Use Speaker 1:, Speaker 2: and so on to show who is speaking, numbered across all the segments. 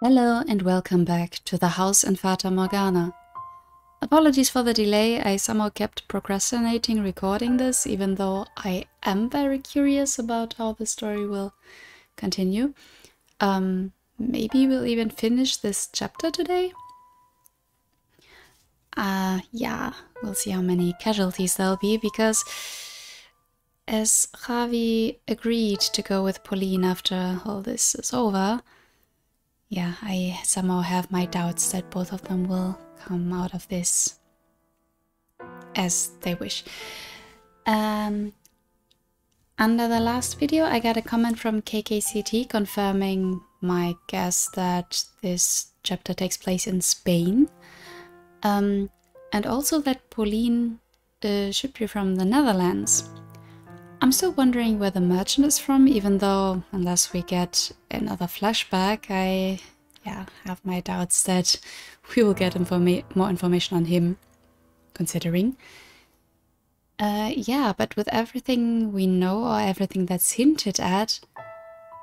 Speaker 1: Hello and welcome back to the house in Fata Morgana. Apologies for the delay, I somehow kept procrastinating recording this, even though I am very curious about how the story will continue. Maybe we'll even finish this chapter today? Yeah, we'll see how many casualties there'll be, because as Ravi agreed to go with Pauline after all this is over, yeah, I somehow have my doubts that both of them will come out of this as they wish. Under the last video, I got a comment from KKCT confirming my guess that this chapter takes place in Spain. And also that Pauline should be from the Netherlands. I'm still wondering where the merchant is from, even though, unless we get another flashback, I have my doubts that we will get more information on him, considering. Yeah, but with everything we know, or everything that's hinted at,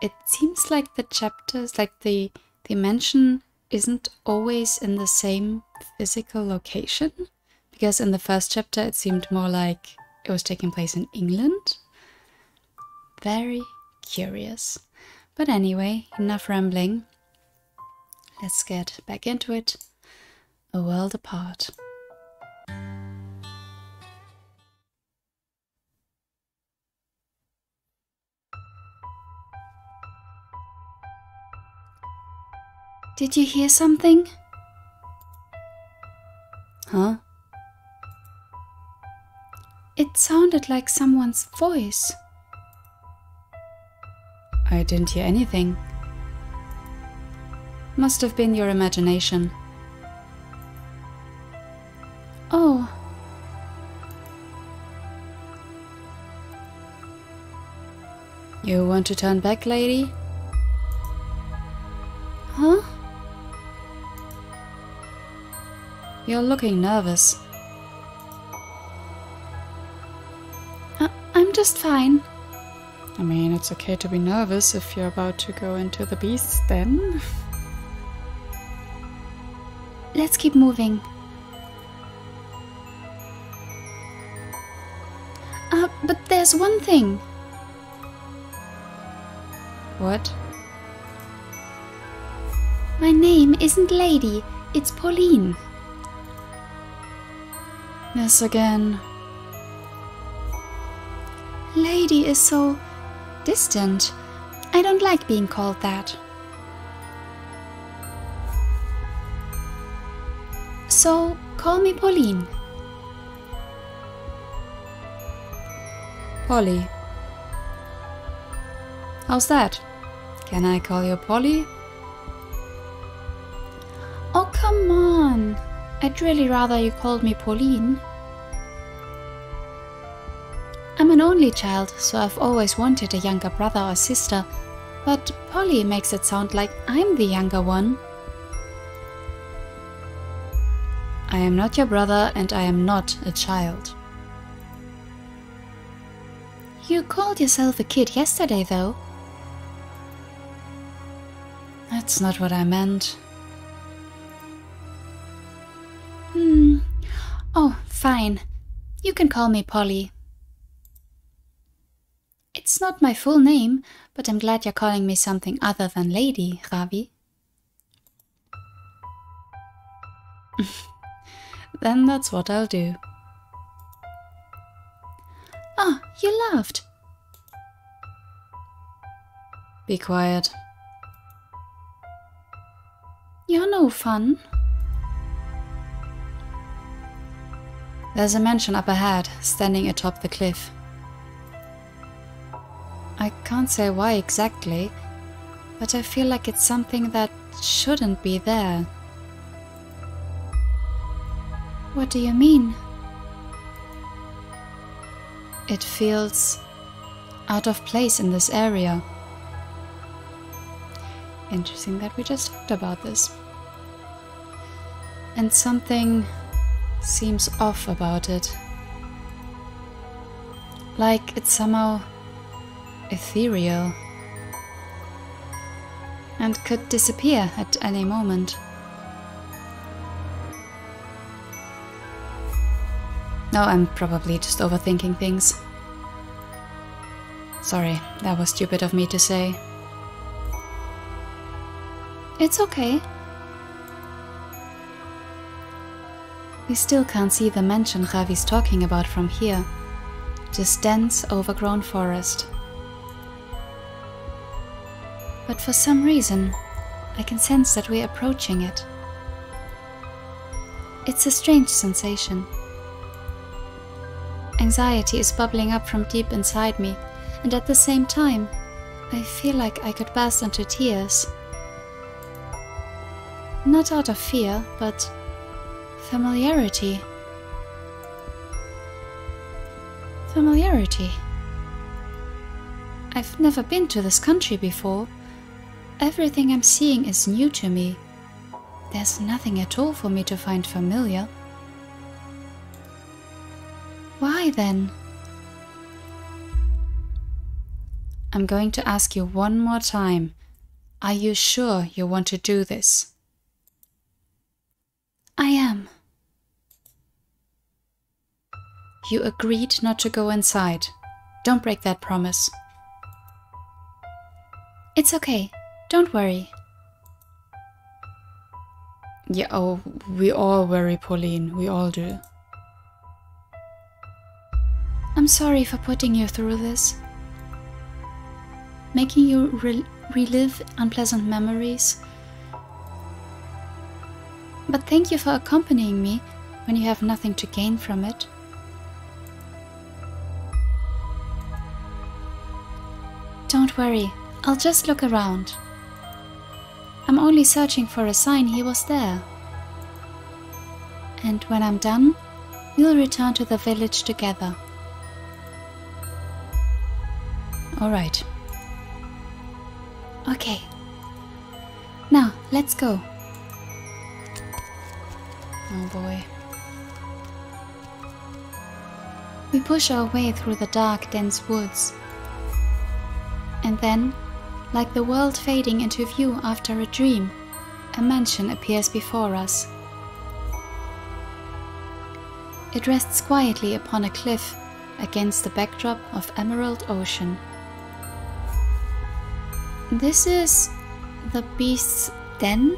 Speaker 1: it seems like the chapters, like the dimension, isn't always in the same physical location. Because in the first chapter it seemed more like it was taking place in England. Very curious. But anyway, enough rambling. Let's get back into it. A World Apart. Did you hear something? Huh? It sounded like someone's voice. I didn't hear anything. Must have been your imagination. Oh. You want to turn back, lady? Huh? You're looking nervous. I'm just fine. I mean, it's okay to be nervous if you're about to go into the beast's den. Let's keep moving. But there's one thing. What? My name isn't Lady, it's Pauline. Yes, again. Lady is so distant. I don't like being called that. So, call me Pauline. Polly. How's that? Can I call you Polly? Oh, come on. I'd really rather you called me Pauline. I'm an only child, so I've always wanted a younger brother or sister, but Polly makes it sound like I'm the younger one. I am not your brother and I am not a child. You called yourself a kid yesterday, though. That's not what I meant. Oh, fine. You can call me Polly. It's not my full name, but I'm glad you're calling me something other than Lady, Ravi. Then that's what I'll do. Ah, you laughed. Be quiet. You're no fun. There's a mansion up ahead, standing atop the cliff. I can't say why exactly, but I feel like it's something that shouldn't be there. What do you mean? It feels out of place in this area. Interesting that we just talked about this. And something seems off about it. Like it's somehow ethereal. and could disappear at any moment. No, I'm probably just overthinking things. Sorry, that was stupid of me to say. It's okay. We still can't see the mansion Javi's talking about from here. Just dense, overgrown forest. But for some reason, I can sense that we're approaching it. It's a strange sensation. Anxiety is bubbling up from deep inside me, and at the same time, I feel like I could burst into tears. Not out of fear, but familiarity. Familiarity. I've never been to this country before. Everything I'm seeing is new to me. There's nothing at all for me to find familiar. Why then? I'm going to ask you one more time. Are you sure you want to do this? I am. You agreed not to go inside. Don't break that promise. It's okay. Don't worry. Yeah, oh, we all worry, Pauline. We all do. I'm sorry for putting you through this. Making you relive unpleasant memories. But thank you for accompanying me when you have nothing to gain from it. Don't worry, I'll just look around. I'm only searching for a sign he was there. And when I'm done, we'll return to the village together. All right. Okay. Now, let's go. Oh boy. We push our way through the dark, dense woods. And then, like the world fading into view after a dream, a mansion appears before us. It rests quietly upon a cliff against the backdrop of emerald ocean. This is the beast's den?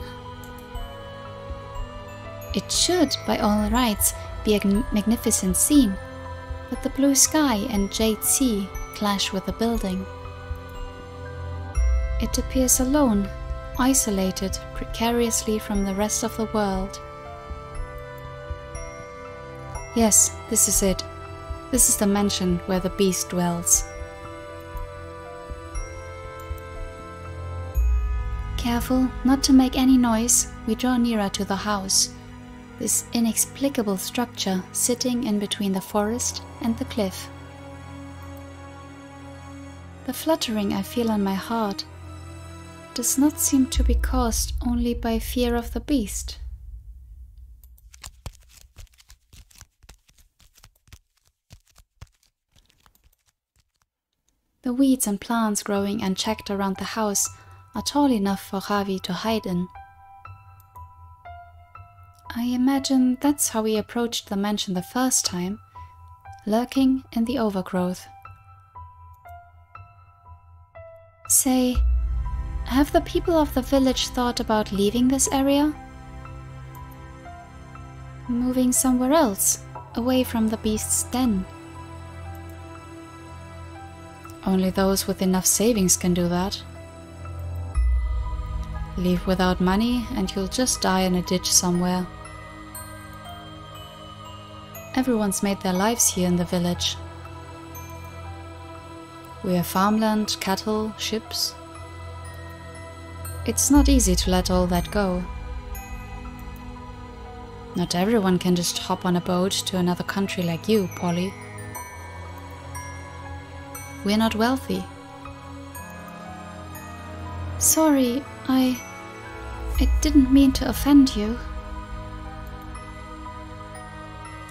Speaker 1: It should, by all rights, be a magnificent scene, but the blue sky and jade sea clash with the building. It appears alone, isolated precariously from the rest of the world. Yes, this is it. This is the mansion where the beast dwells. Careful not to make any noise, we draw nearer to the house, this inexplicable structure sitting in between the forest and the cliff. The fluttering I feel in my heart does not seem to be caused only by fear of the beast. The weeds and plants growing unchecked around the house are tall enough for Javi to hide in. I imagine that's how we approached the mansion the first time, lurking in the overgrowth. Say, have the people of the village thought about leaving this area? Moving somewhere else, away from the beast's den? Only those with enough savings can do that. Leave without money and you'll just die in a ditch somewhere. Everyone's made their lives here in the village. We have farmland, cattle, ships. It's not easy to let all that go. Not everyone can just hop on a boat to another country like you, Polly. We're not wealthy. Sorry, I didn't mean to offend you.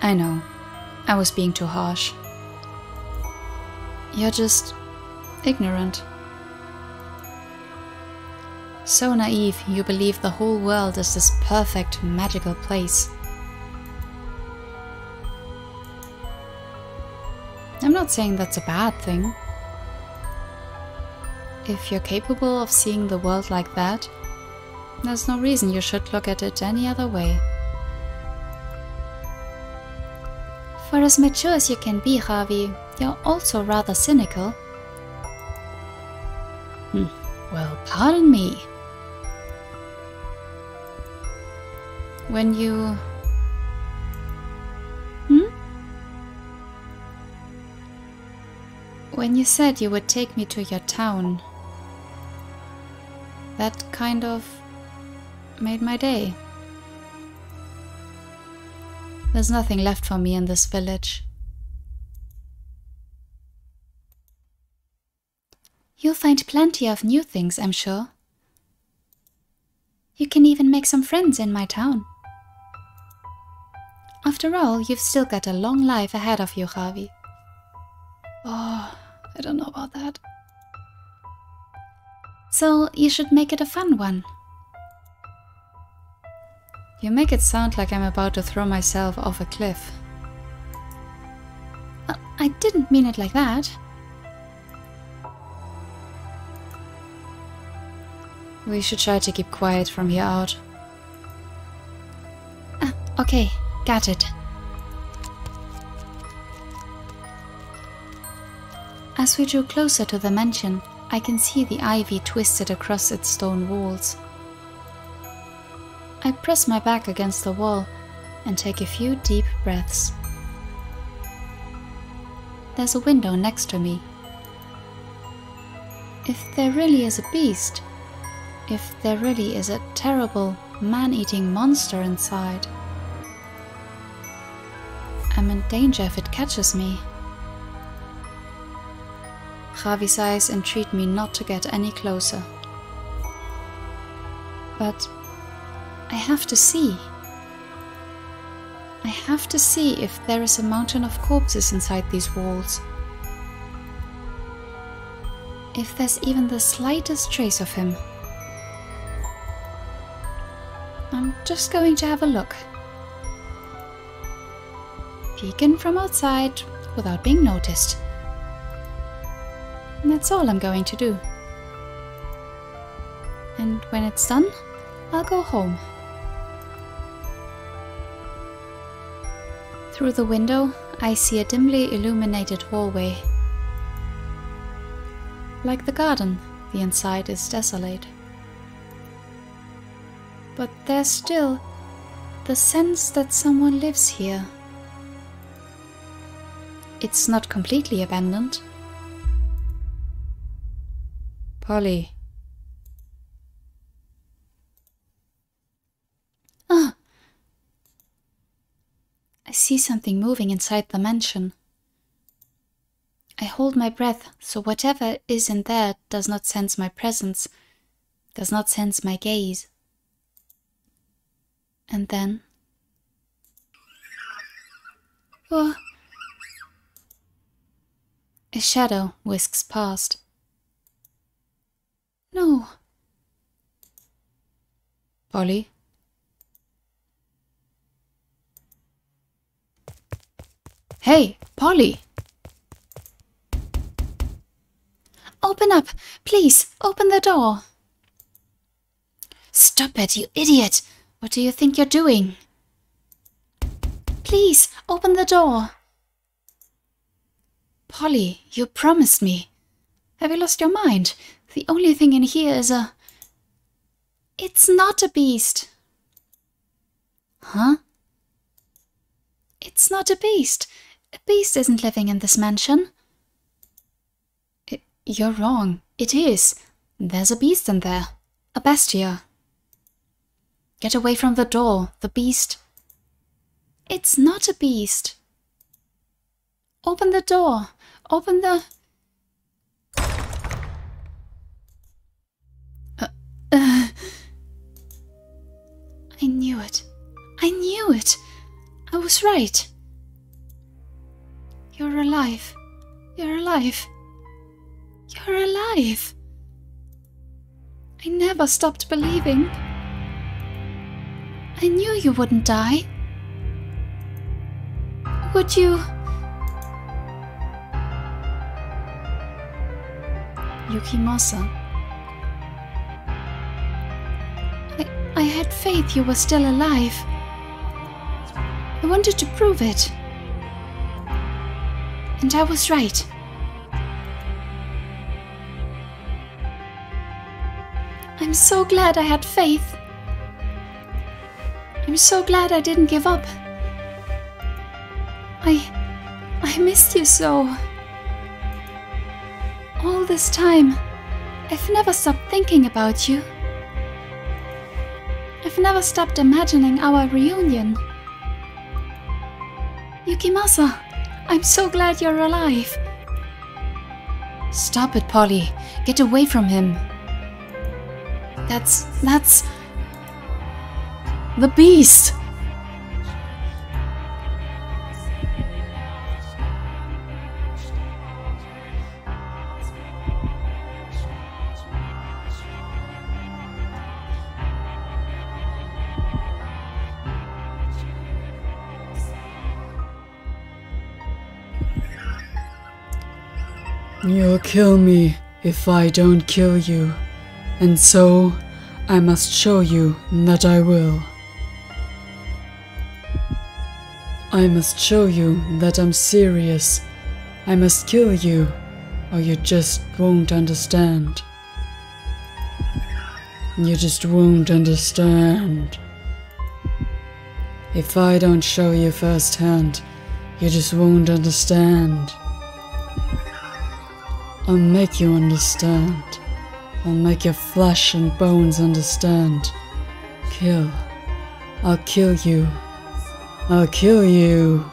Speaker 1: I know. I was being too harsh. You're just ignorant. So naive, you believe the whole world is this perfect, magical place. I'm not saying that's a bad thing. If you're capable of seeing the world like that, there's no reason you should look at it any other way. For as mature as you can be, Javi, you're also rather cynical. Well, pardon me. When you... When you said you would take me to your town, that kind of made my day. There's nothing left for me in this village. You'll find plenty of new things, I'm sure. You can even make some friends in my town. After all, you've still got a long life ahead of you, Javi. Oh, I don't know about that. So, you should make it a fun one. You make it sound like I'm about to throw myself off a cliff. I didn't mean it like that. We should try to keep quiet from here out. Okay, got it. As we drew closer to the mansion, I can see the ivy twisted across its stone walls. I press my back against the wall and take a few deep breaths. There's a window next to me. If there really is a beast, if there really is a terrible, man-eating monster inside, I'm in danger if it catches me. Javi's eyes entreat me not to get any closer. But I have to see. I have to see if there is a mountain of corpses inside these walls. If there's even the slightest trace of him. I'm just going to have a look. Peek in from outside without being noticed. And that's all I'm going to do. And when it's done, I'll go home. Through the window, I see a dimly illuminated hallway. Like the garden, the inside is desolate. But there's still the sense that someone lives here. It's not completely abandoned. Polly. I see something moving inside the mansion. I hold my breath so whatever is in there does not sense my presence, does not sense my gaze. And then... Oh. A shadow whisks past. No. Polly? Hey, Polly! Open up! Please, open the door! Stop it, you idiot! What do you think you're doing? Please, open the door! Polly, you promised me. Have you lost your mind? The only thing in here is a... It's not a beast. Huh? It's not a beast. A beast isn't living in this mansion. You're wrong. It is. There's a beast in there. A bestia. Get away from the door. The beast. It's not a beast. Open the door. Open the... I knew it. I knew it. I was right. You're alive. You're alive. You're alive. I never stopped believing. I knew you wouldn't die. Would you? Yukimasa. I had faith you were still alive. I wanted to prove it. And I was right. I'm so glad I had faith. I'm so glad I didn't give up. I missed you so. All this time, I've never stopped thinking about you. I've never stopped imagining our reunion. Yukimasa, I'm so glad you're alive. Stop it, Polly. Get away from him. That's the beast.
Speaker 2: You'll kill me if I don't kill you, and so I must show you that I will. I must show you that I'm serious. I must kill you, or you just won't understand. You just won't understand. If I don't show you firsthand, you just won't understand. I'll make you understand. I'll make your flesh and bones understand. Kill. I'll kill you. I'll kill you.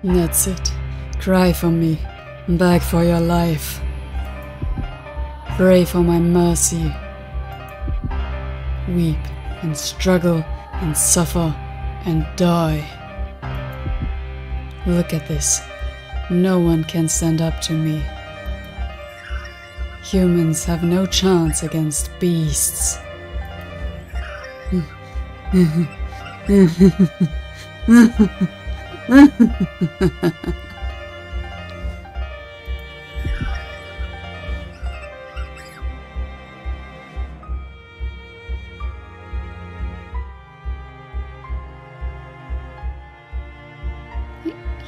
Speaker 2: That's it. Cry for me. Beg for your life. Pray for my mercy. Weep and struggle and suffer and die. Look at this. No one can stand up to me. Humans have no chance against beasts.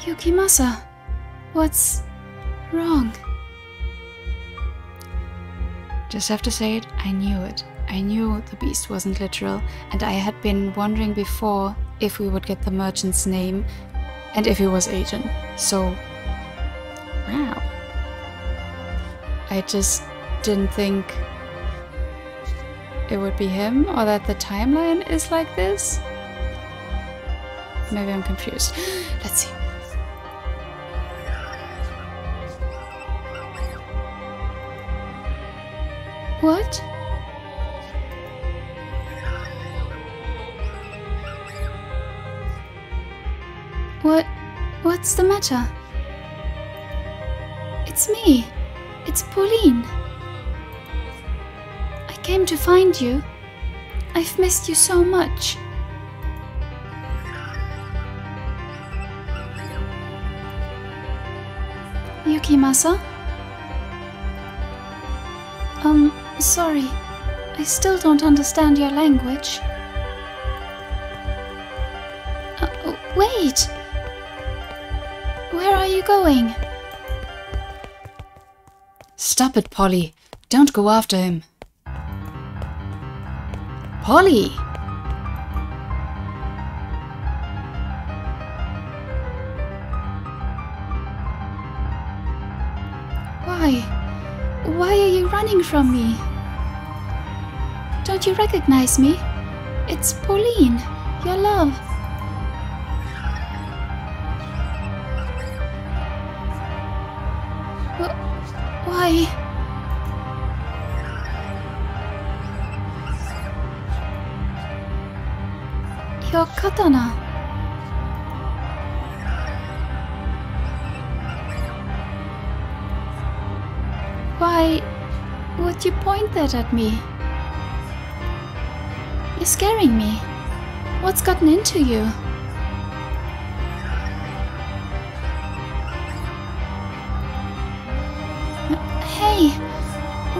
Speaker 1: Yukimasa, what's wrong? Just have to say it, I knew it. I knew the beast wasn't literal, and I had been wondering before if we would get the merchant's name and if he was Asian. So, wow. I just didn't think it would be him, or that the timeline is like this. Maybe I'm confused. Let's see. What? What's the matter? It's me. It's Pauline. I came to find you. I've missed you so much. Yukimasa? Sorry. I still don't understand your language. Wait! Where are you going?
Speaker 2: Stop it, Polly. Don't go after him. Polly!
Speaker 1: Why? Why are you running from me? Don't you recognize me? It's Pauline, your love. Why? Your katana. Why would you point that at me? You're scaring me. What's gotten into you? Hey,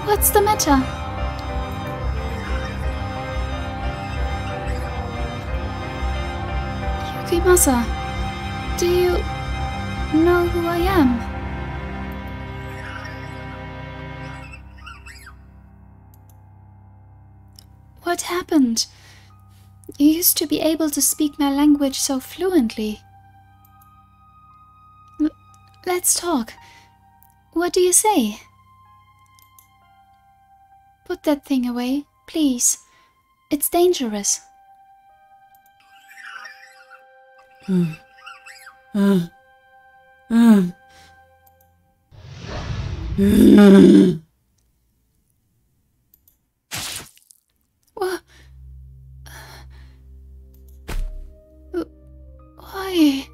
Speaker 1: what's the matter? Yukimasa, do you know who I am? What happened? You used to be able to speak my language so fluently. Let's talk. What do you say? Put that thing away, please. It's dangerous. What? Why?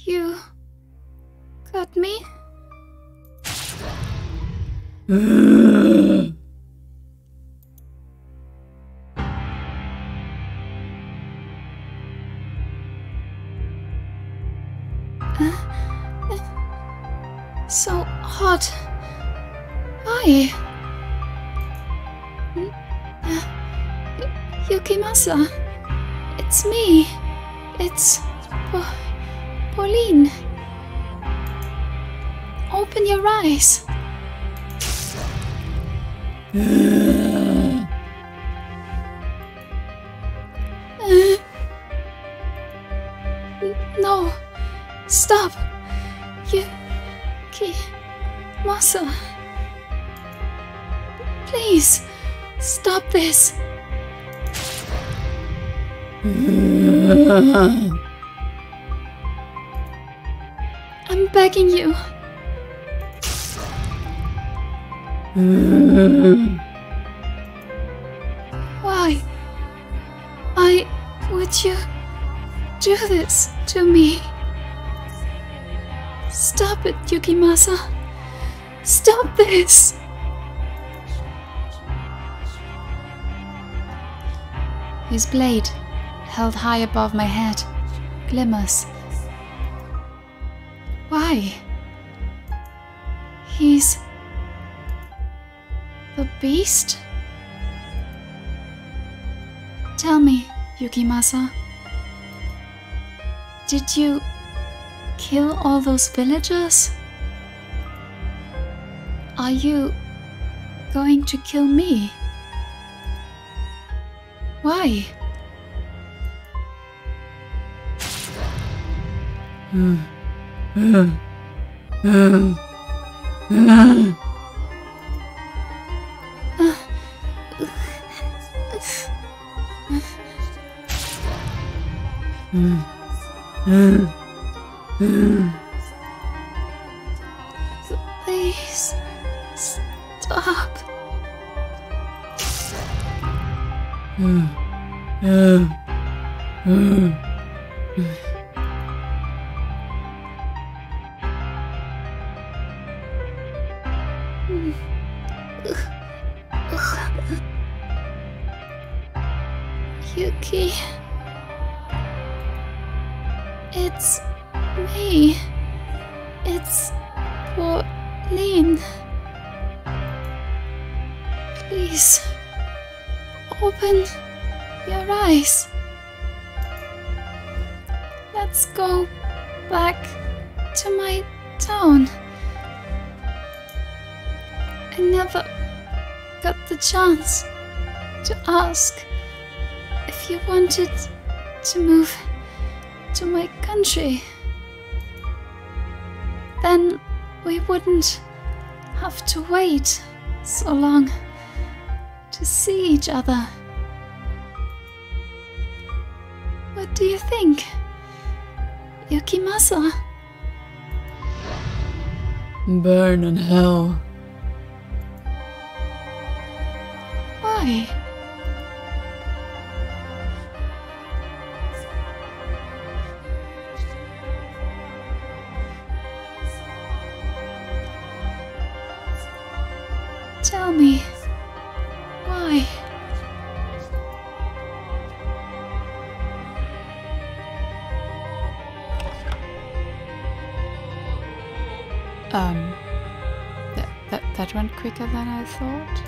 Speaker 1: You got me? So hot. Why? Yukimasa, it's me. It's Pauline. Open your eyes. No, stop. Yukimasa. Please, stop this. I'm begging you. Why would you do this to me? Stop it, Yukimasa. Stop this. His blade, held high above my head, glimmers. Why? He's the beast? Tell me, Yukimasa. Did you kill all those villagers? Are you going to kill me? Why? Please stop. Yuki, it's me. It's Pauline. Please, open your eyes. Let's go back to my town. I never got the chance to ask if you wanted to move to my country. Then we wouldn't have to wait so long to see each other. What do you think, Yukimasa?
Speaker 2: Burn in hell.
Speaker 1: Why? Tell me, why? That went quicker than I thought.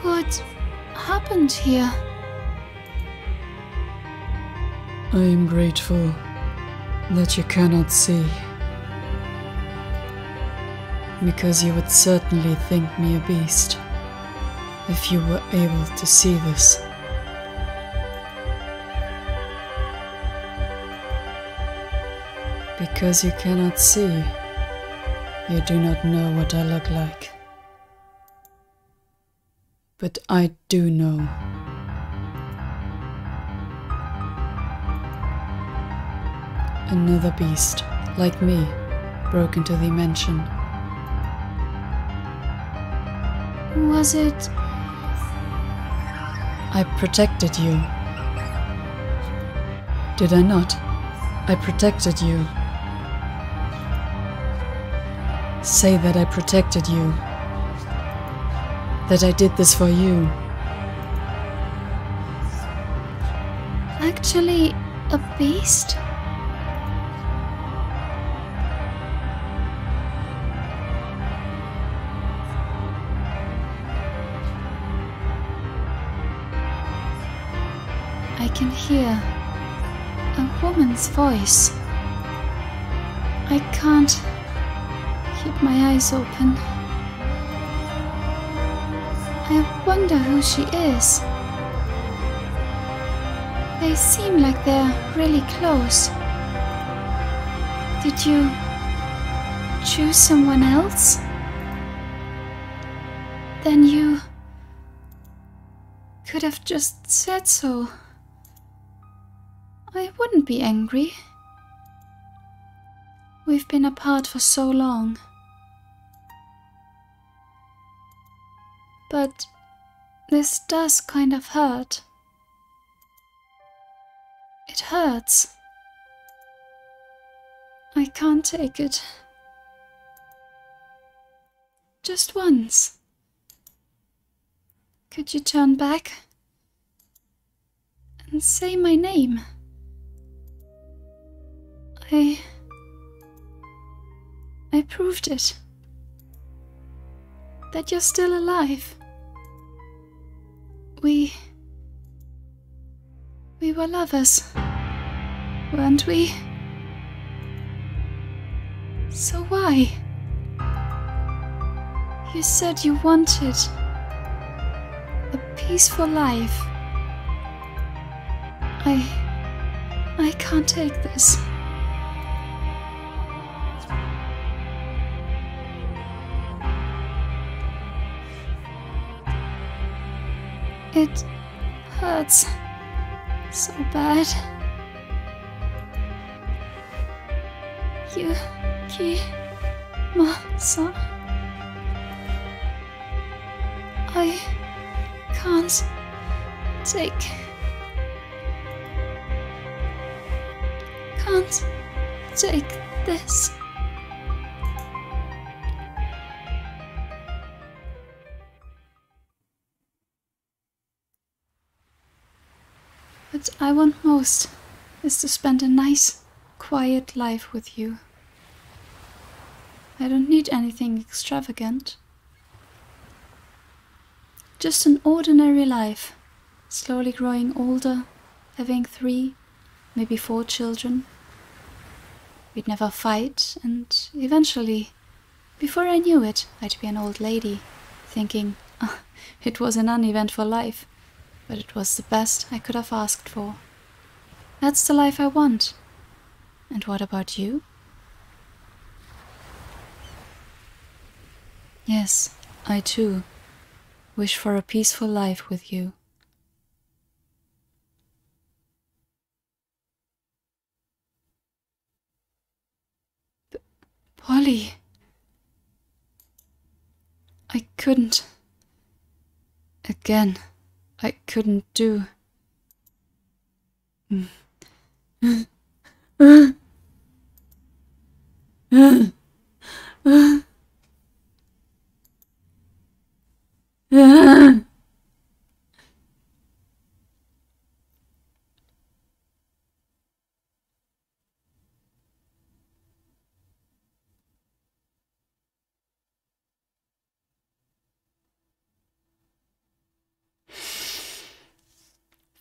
Speaker 1: What happened here?
Speaker 2: I am grateful that you cannot see, because you would certainly think me a beast if you were able to see this. Because you cannot see, you do not know what I look like. But I do know. Another beast, like me, broke into the mansion.
Speaker 1: Was it?
Speaker 2: I protected you. Did I not? I protected you. Say that I protected you. That I did this for you.
Speaker 1: Actually, a beast? I can hear a woman's voice. I can't keep my eyes open. I wonder who she is. They seem like they're really close. Did you choose someone else? Then you could have just said so. I wouldn't be angry. We've been apart for so long. But this does kind of hurt. It hurts. I can't take it. Just once. Could you turn back and say my name? I proved it. That you're still alive. We were lovers, weren't we? So why? You said you wanted a peaceful life. I can't take this. It hurts so bad. Yuki-ma-san. I can't take this. What I want most is to spend a nice, quiet life with you. I don't need anything extravagant. Just an ordinary life, slowly growing older, having 3, maybe 4 children. We'd never fight, and eventually, before I knew it, I'd be an old lady, thinking, it was an uneventful life. But it was the best I could have asked for. That's the life I want. And what about you? Yes, I too wish for a peaceful life with you. Polly! I couldn't. Again, I couldn't do.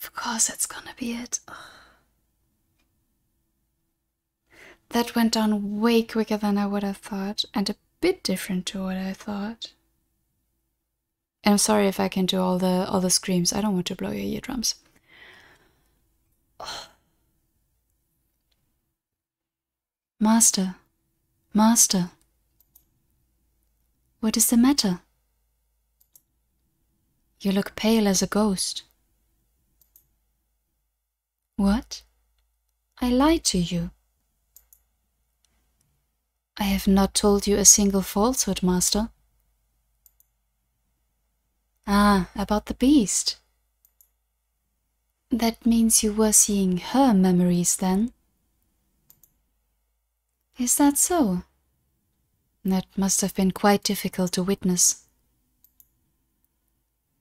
Speaker 1: Of course that's gonna be it. That went down way quicker than I would have thought, and a bit different to what I thought. And I'm sorry if I can do all the screams. I don't want to blow your eardrums. Master, Master, what is the matter? You look pale as a ghost. What? I lied to you. I have not told you a single falsehood, Master. Ah, about the beast. That means you were seeing her memories then? Is that so? That must have been quite difficult to witness.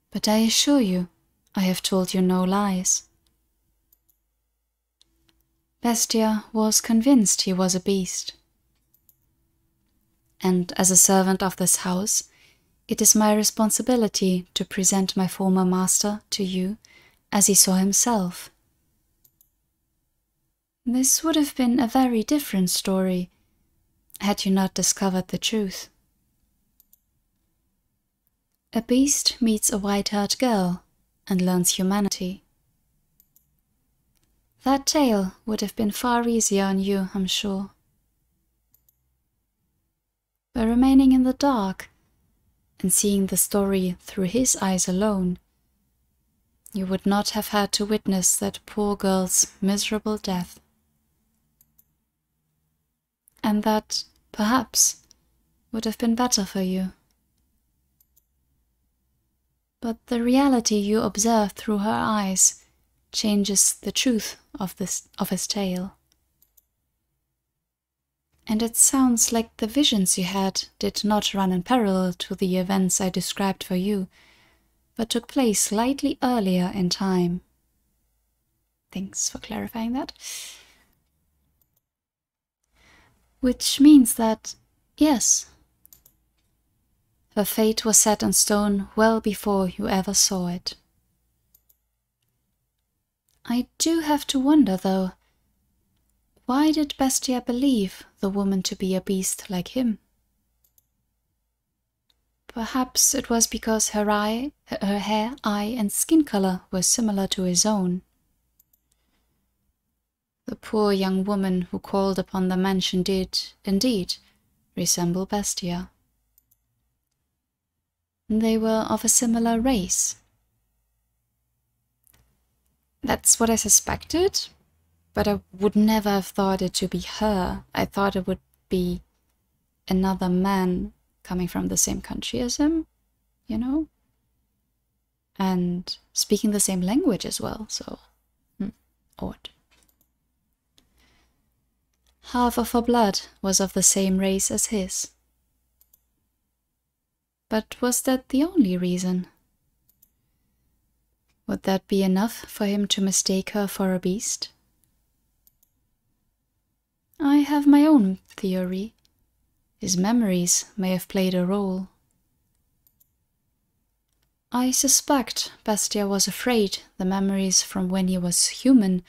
Speaker 1: But I assure you, I have told you no lies. Bestia was convinced he was a beast. And as a servant of this house, it is my responsibility to present my former master to you as he saw himself. This would have been a very different story had you not discovered the truth. A beast meets a white-haired girl and learns humanity. That tale would have been far easier on you, I'm sure. By remaining in the dark and seeing the story through his eyes alone, you would not have had to witness that poor girl's miserable death. And that, perhaps, would have been better for you. But the reality you observe through her eyes changes the truth of his tale. And it sounds like the visions you had did not run in parallel to the events I described for you, but took place slightly earlier in time. Thanks for clarifying that. Which means that, yes, her fate was set in stone well before you ever saw it. I do have to wonder, though, why did Bestia believe the woman to be a beast like him? Perhaps it was because her hair, eye, and skin color were similar to his own. The poor young woman who called upon the mansion did, indeed, resemble Bestia. They were of a similar race. That's what I suspected, but I would never have thought it to be her. I thought it would be another man coming from the same country as him, you know? And speaking the same language as well, so odd. Half of her blood was of the same race as his. But was that the only reason? Would that be enough for him to mistake her for a beast? I have my own theory. His memories may have played a role. I suspect Bestia was afraid the memories from when he was human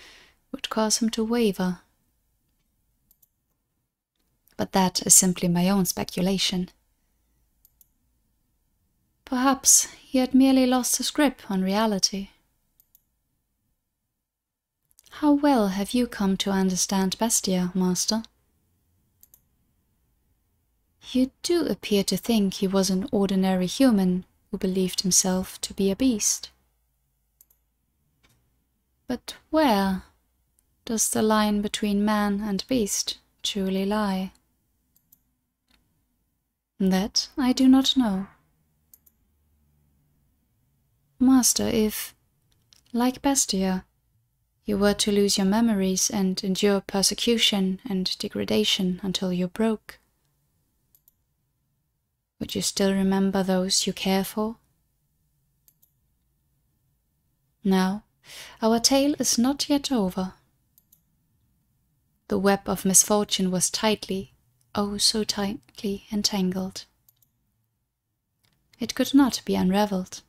Speaker 1: would cause him to waver. But that is simply my own speculation. Perhaps he had merely lost his grip on reality. How well have you come to understand Bestia, Master? You do appear to think he was an ordinary human who believed himself to be a beast. But where does the line between man and beast truly lie? That I do not know. Master, if, like Bestia, you were to lose your memories and endure persecution and degradation until you broke, would you still remember those you care for? Now, our tale is not yet over. The web of misfortune was tightly, oh so tightly entangled. It could not be unravelled.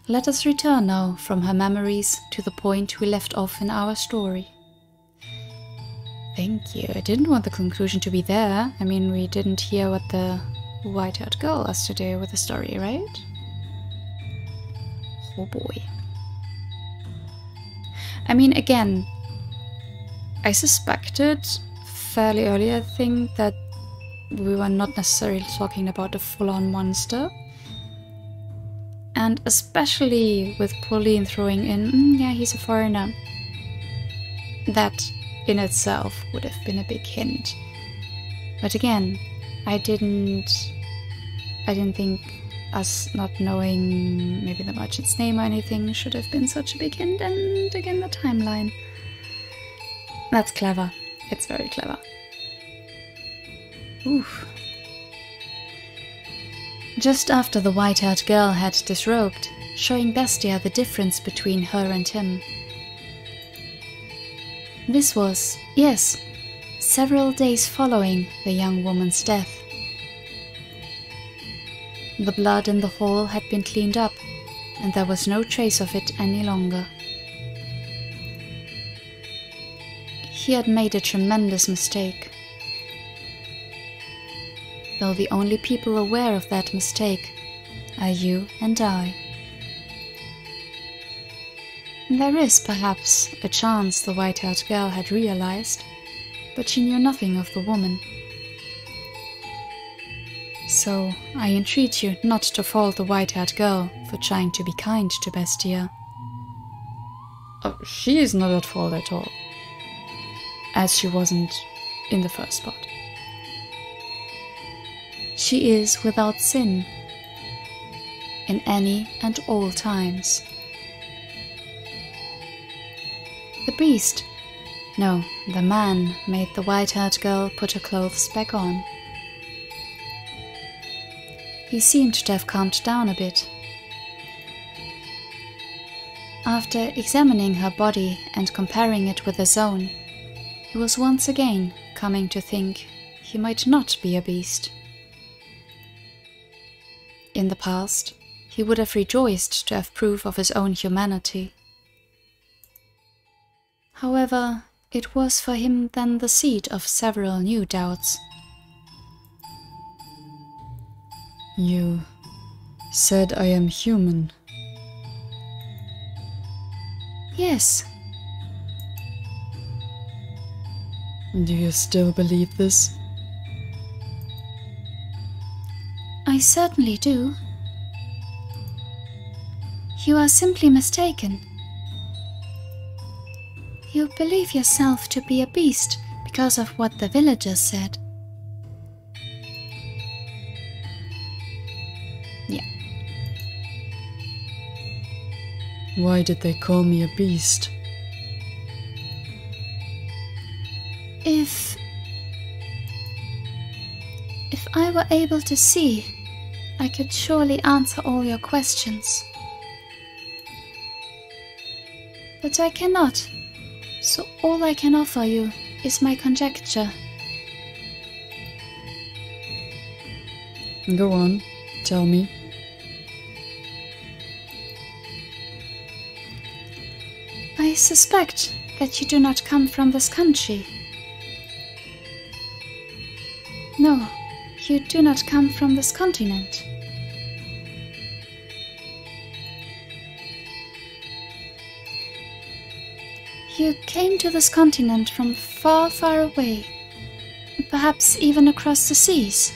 Speaker 1: Let us return now from her memories to the point we left off in our story. Thank you. I didn't want the conclusion to be there. I mean, we didn't hear what the white-haired girl has to do with the story, right? Oh boy. I mean, again, I suspected fairly early, I think, that we were not necessarily talking about a full-on monster. And especially with Pauline throwing in, yeah, he's a foreigner. That in itself would have been a big hint. But again, I didn't think us not knowing maybe the merchant's name or anything should have been such a big hint. And again, the timeline. That's clever. It's very clever. Oof. Just after the white-haired girl had disrobed, showing Bestia the difference between her and him. This was, yes, several days following the young woman's death. The blood in the hall had been cleaned up, and there was no trace of it any longer. He had made a tremendous mistake. Though the only people aware of that mistake are you and I. There is, perhaps, a chance the white-haired girl had realized, but she knew nothing of the woman. So I entreat you not to fault the white-haired girl for trying to be kind to Bestia. Oh, she is not at fault at all, as she wasn't in the first part. She is without sin, in any and all times. The beast, no, the man, made the white-haired girl put her clothes back on. He seemed to have calmed down a bit. After examining her body and comparing it with his own, he was once again coming to think he might not be a beast. In the past, he would have rejoiced to have proof of his own humanity. However, it was for him then the seed of several new doubts.
Speaker 2: You said I am human.
Speaker 1: Yes.
Speaker 2: Do you still believe this?
Speaker 1: I certainly do. You are simply mistaken. You believe yourself to be a beast because of what the villagers said. Yeah.
Speaker 2: Why did they call me a beast?
Speaker 1: If I were able to see, I could surely answer all your questions. But I cannot, so all I can offer you is my conjecture.
Speaker 2: Go on, tell me.
Speaker 1: I suspect that you do not come from this country. No, you do not come from this continent. You came to this continent from far, far away, perhaps even across the seas.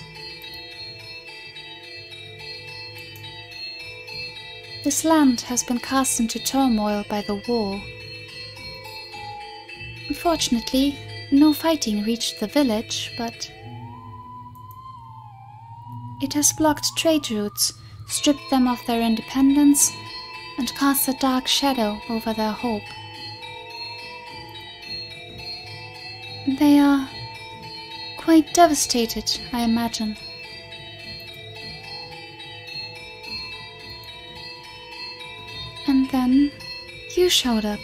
Speaker 1: This land has been cast into turmoil by the war. Unfortunately, no fighting reached the village, but it has blocked trade routes, stripped them of their independence, and cast a dark shadow over their hope. They are quite devastated, I imagine. And then you showed up.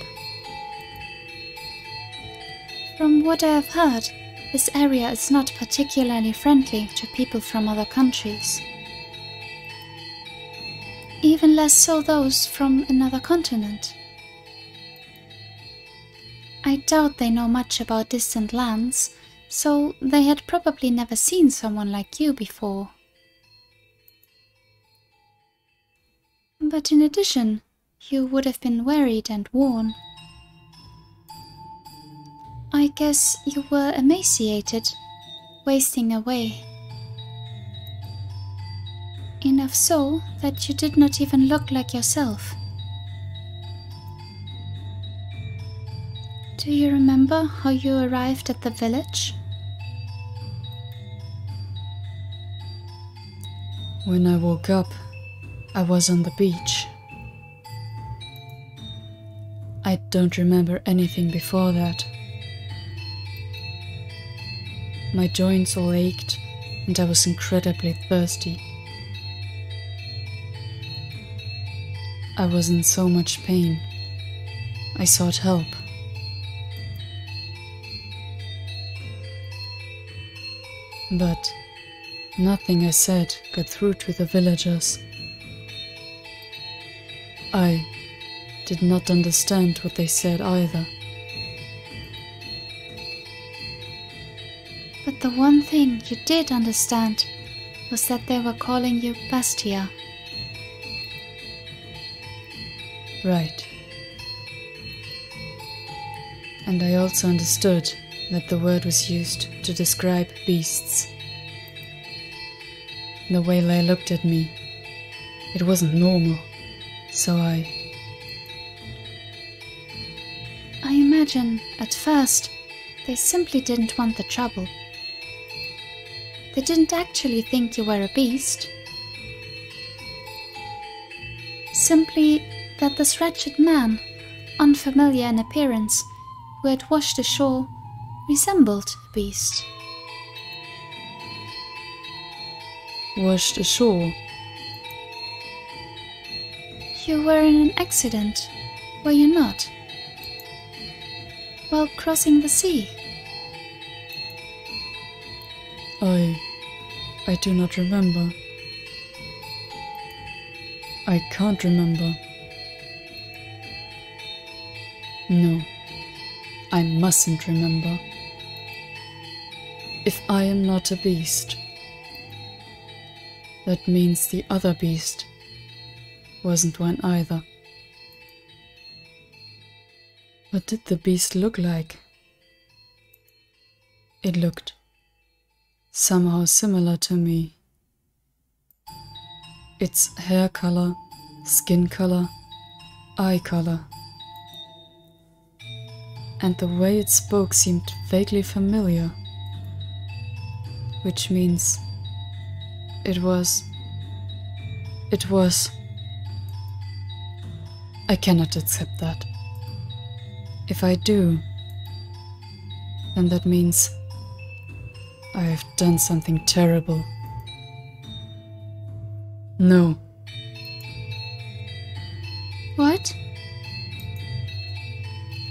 Speaker 1: From what I have heard, this area is not particularly friendly to people from other countries. Even less so those from another continent. I doubt they know much about distant lands, so they had probably never seen someone like you before. But in addition, you would have been worried and worn. I guess you were emaciated, wasting away. Enough so that you did not even look like yourself. Do you remember how you arrived at the village?
Speaker 2: When I woke up, I was on the beach. I don't remember anything before that. My joints all ached, and I was incredibly thirsty. I was in so much pain. I sought help. But nothing I said got through to the villagers. I did not understand what they said either.
Speaker 1: But the one thing you did understand was that they were calling you Bastia.
Speaker 2: Right. And I also understood that the word was used to describe beasts. The way they looked at me, it wasn't normal, so I
Speaker 1: imagine, at first, they simply didn't want the trouble. They didn't actually think you were a beast. Simply that this wretched man, unfamiliar in appearance, who had washed ashore, resembled a beast.
Speaker 2: washed ashore.
Speaker 1: You were in an accident, were you not? While crossing the sea.
Speaker 2: I do not remember. I can't remember. No, I mustn't remember. If I am not a beast, that means the other beast wasn't one either. What did the beast look like? It looked somehow similar to me. Its hair color, skin color, eye color. And the way it spoke seemed vaguely familiar. Which means it was... I cannot accept that. If I do, then that means I have done something terrible. No.
Speaker 1: What?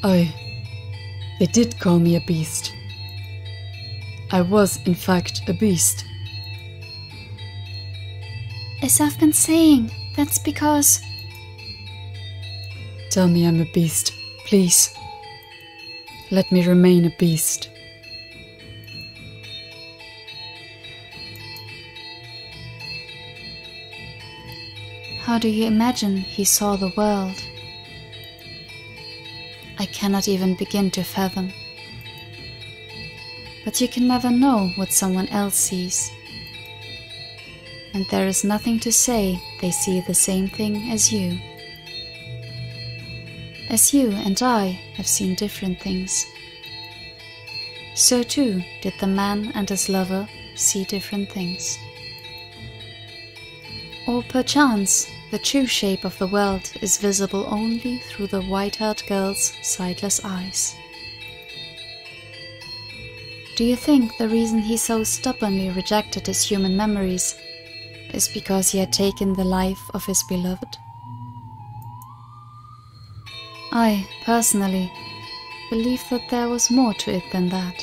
Speaker 2: They did call me a beast. I was, in fact, a beast.
Speaker 1: As I've been saying, that's because...
Speaker 2: Tell me I'm a beast, please. Let me remain a beast.
Speaker 1: How do you imagine he saw the world? I cannot even begin to fathom. But you can never know what someone else sees. And there is nothing to say they see the same thing as you. As you and I have seen different things. so too did the man and his lover see different things. Or perchance the true shape of the world is visible only through the white-haired girl's sightless eyes. Do you think the reason he so stubbornly rejected his human memories is because he had taken the life of his beloved? I, personally, believe that there was more to it than that.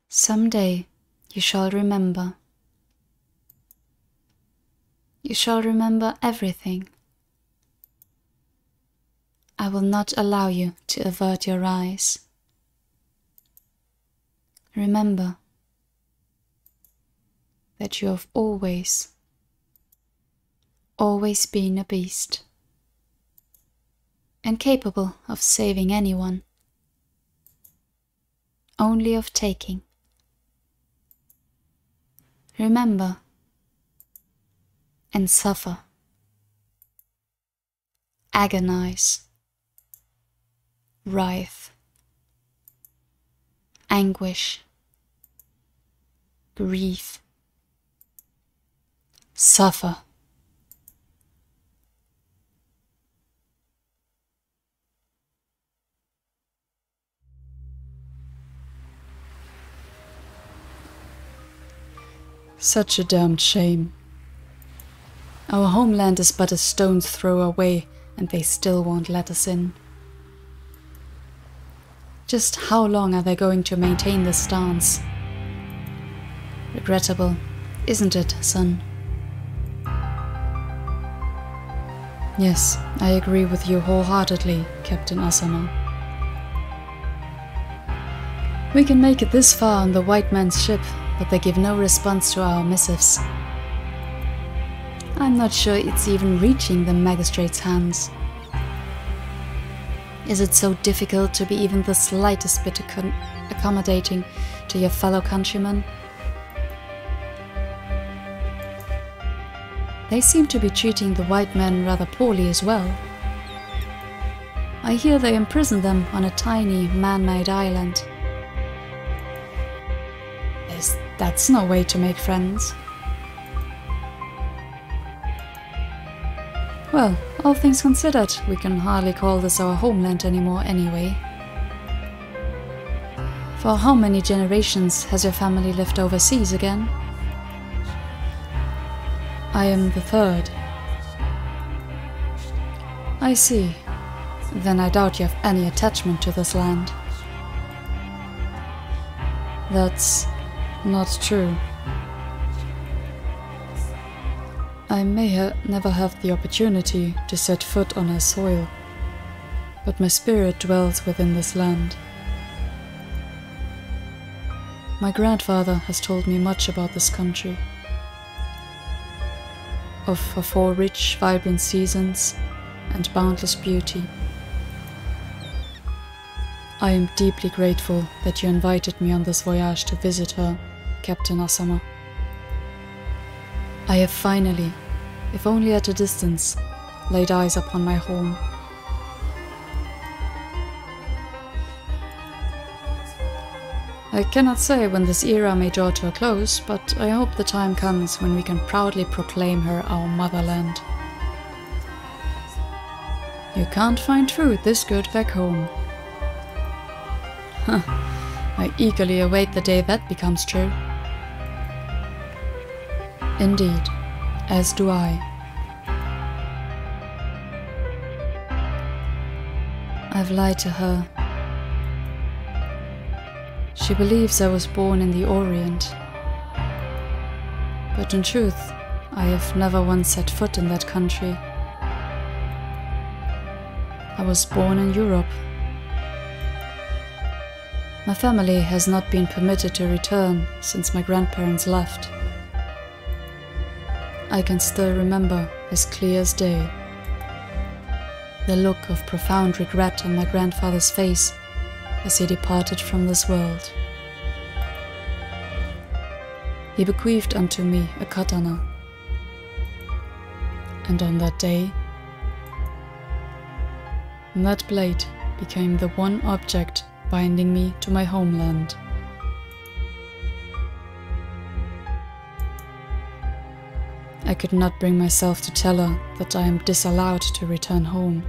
Speaker 1: Someday you shall remember. You shall remember everything. I will not allow you to avert your eyes. Remember that you have always been a beast, incapable of saving anyone, only of taking. Remember and suffer, agonize, writhe, anguish, grieve, suffer.
Speaker 2: Such a damned shame. Our homeland is but a stone's throw away, and they still won't let us in. Just how long are they going to maintain this stance? Regrettable, isn't it, son? Yes, I agree with you wholeheartedly, Captain Asama. We can make it this far on the white man's ship, but they give no response to our missives. I'm not sure it's even reaching the magistrate's hands. Is it so difficult to be even the slightest bit accommodating to your fellow countrymen? They seem to be treating the white men rather poorly as well. I hear they imprison them on a tiny, man-made island. That's no way to make friends. Well, all things considered, we can hardly call this our homeland anymore anyway. For how many generations has your family lived overseas again? I am the third. I see. Then I doubt you have any attachment to this land. That's not true. I may never have the opportunity to set foot on her soil, but my spirit dwells within this land. My grandfather has told me much about this country, of her 4 rich, vibrant seasons and boundless beauty. I am deeply grateful that you invited me on this voyage to visit her, Captain Asama. I have finally, if only at a distance, laid eyes upon my home. I cannot say when this era may draw to a close, but I hope the time comes when we can proudly proclaim her our motherland. You can't find food this good back home. Huh. I eagerly await the day that becomes true. Indeed, as do I. I've lied to her. She believes I was born in the Orient. But in truth, I have never once set foot in that country. I was born in Europe. My family has not been permitted to return since my grandparents left. I can still remember as clear as day the look of profound regret on my grandfather's face as he departed from this world. he bequeathed unto me a katana. And on that day, that blade became the one object binding me to my homeland. I could not bring myself to tell her that I am disallowed to return home.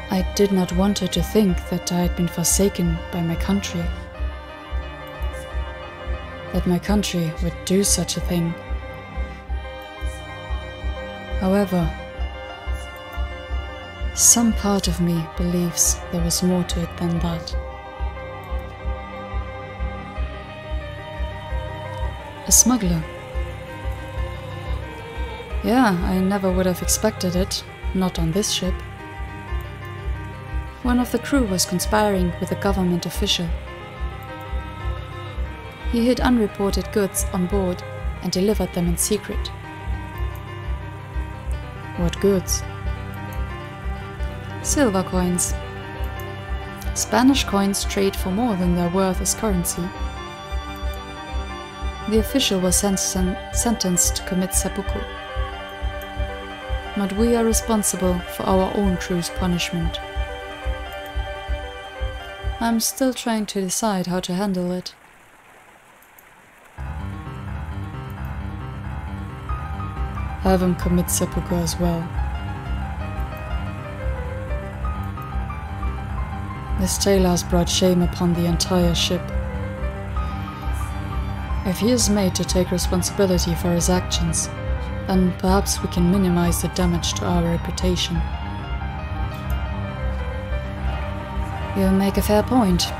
Speaker 2: I did not want her to think that I had been forsaken by my country. That my country would do such a thing. However, some part of me believes there was more to it than that. A smuggler. Yeah, I never would have expected it, not on this ship. One of the crew was conspiring with a government official. He hid unreported goods on board and delivered them in secret. What goods? Silver coins. Spanish coins trade for more than their worth as currency. The official was sentenced to commit seppuku. But we are responsible for our own crew's punishment. I'm still trying to decide how to handle it. Have him commit seppuku as well. This tale has brought shame upon the entire ship. If he is made to take responsibility for his actions, then perhaps we can minimize the damage to our reputation. You make a fair point.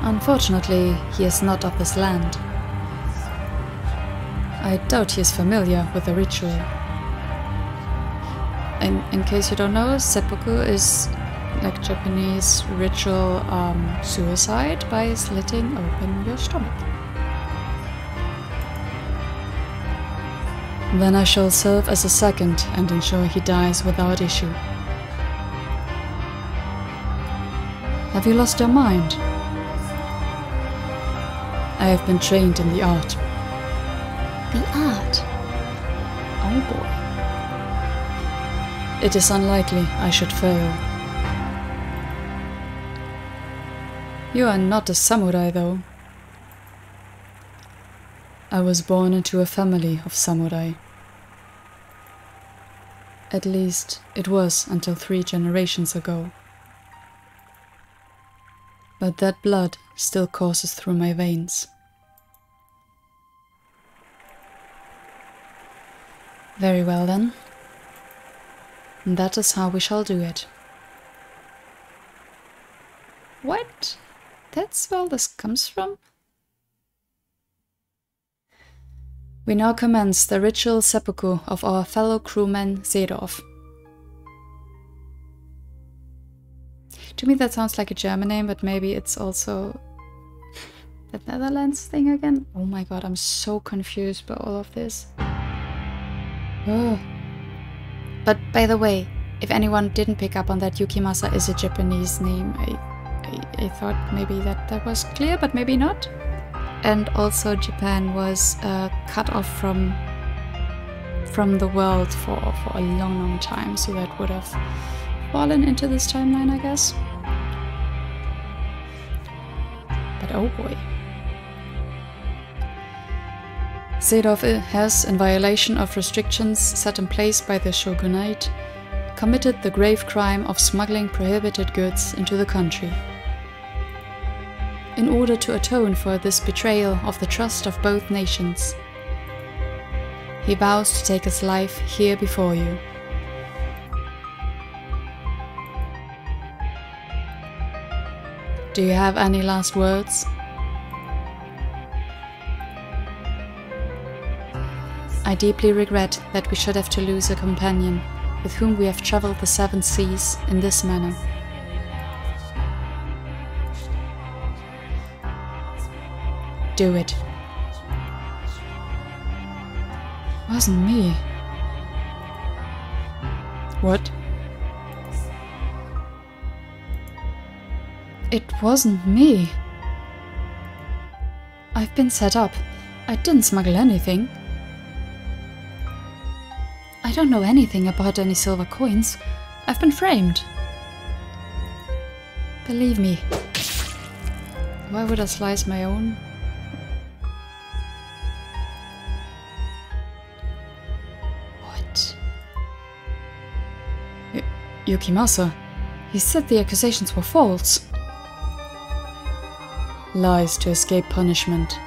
Speaker 2: Unfortunately, he is not of this land. I doubt he is familiar with the ritual. In case you don't know, seppuku is like Japanese ritual suicide by slitting open your stomach. Then I shall serve as a second and ensure he dies without issue. Have you lost your mind? I have been trained in the art. The art? Oh boy. It is unlikely I should fail. You are not a samurai, though. I was born into a family of samurai. At least, it was until 3 generations ago. But that blood still courses through my veins. Very well then. That is how we shall do it. What? That's where all this comes from? We now commence the ritual seppuku of our fellow crewman Zedorf. To me that sounds like a German name, but maybe it's also the Netherlands thing again. Oh my god, I'm so confused by all of this. Oh. But by the way, if anyone didn't pick up on that, Yukimasa is a Japanese name. I thought maybe that was clear, but maybe not. And also Japan was cut off from the world for a long time, so that would have fallen into this timeline, I guess. But oh boy. Zedorf has, in violation of restrictions set in place by the shogunate, committed the grave crime of smuggling prohibited goods into the country. In order to atone for this betrayal of the trust of both nations, he vows to take his life here before you. Do you have any last words? I deeply regret that we should have to lose a companion with whom we have traveled the 7 seas in this manner. Do it. Wasn't me. What? It wasn't me. I've been set up. I didn't smuggle anything. I don't know anything about any silver coins. I've been framed. Believe me. Why would I slice my own? What? Yukimasa. He said the accusations were false. Lies to escape punishment.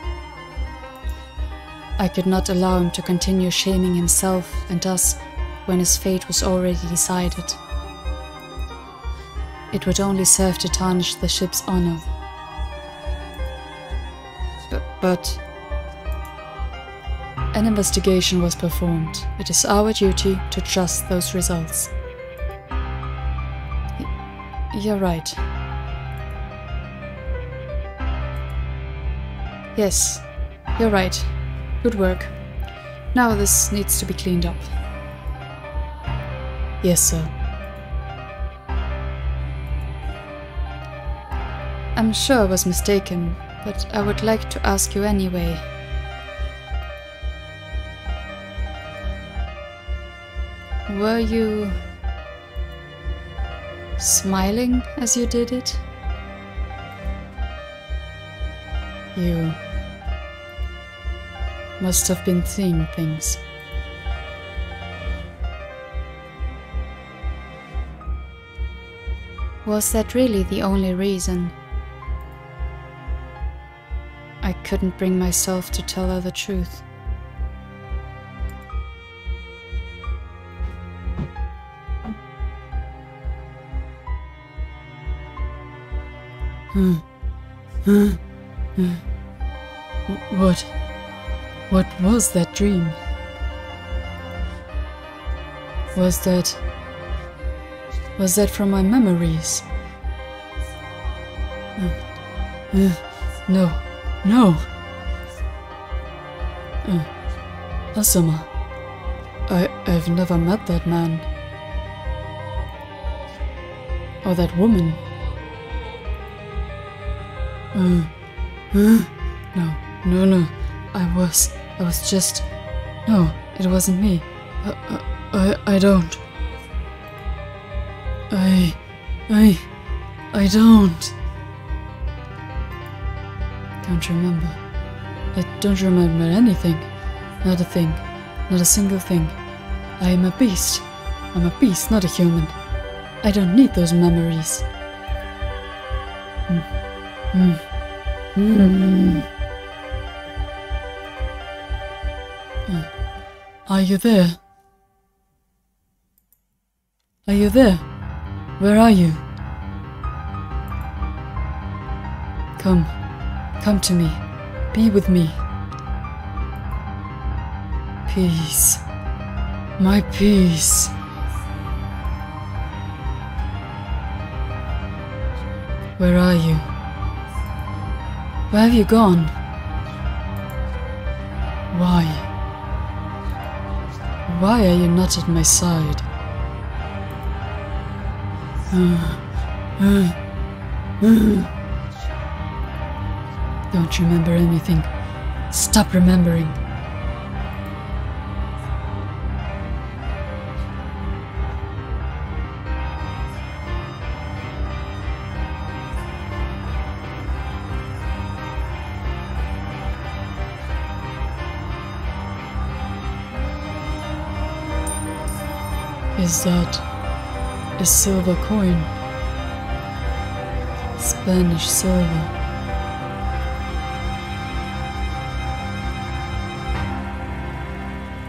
Speaker 2: I could not allow him to continue shaming himself and us when his fate was already decided. It would only serve to tarnish the ship's honor. But an investigation was performed. It is our duty to trust those results. You're right. Yes, you're right. Good work. Now this needs to be cleaned up. Yes, sir. I'm sure I was mistaken, but I would like to ask you anyway. Were you smiling as you did it? You must have been seeing things. Was that really the only reason? I couldn't bring myself to tell her the truth. What was that dream? Was that from my memories? No. Asama. I've never met that man. Or that woman. No. I was just... No, it wasn't me. I don't. I don't. Don't remember. I don't remember anything. Not a thing. Not a single thing. I am a beast. I'm a beast, not a human. I don't need those memories. Are you there? Are you there? Where are you? Come to me. Be with me. Peace. My peace. Where are you? Where have you gone? Why? Why are you not at my side? Don't remember anything. Stop remembering. Is that a silver coin? Spanish silver.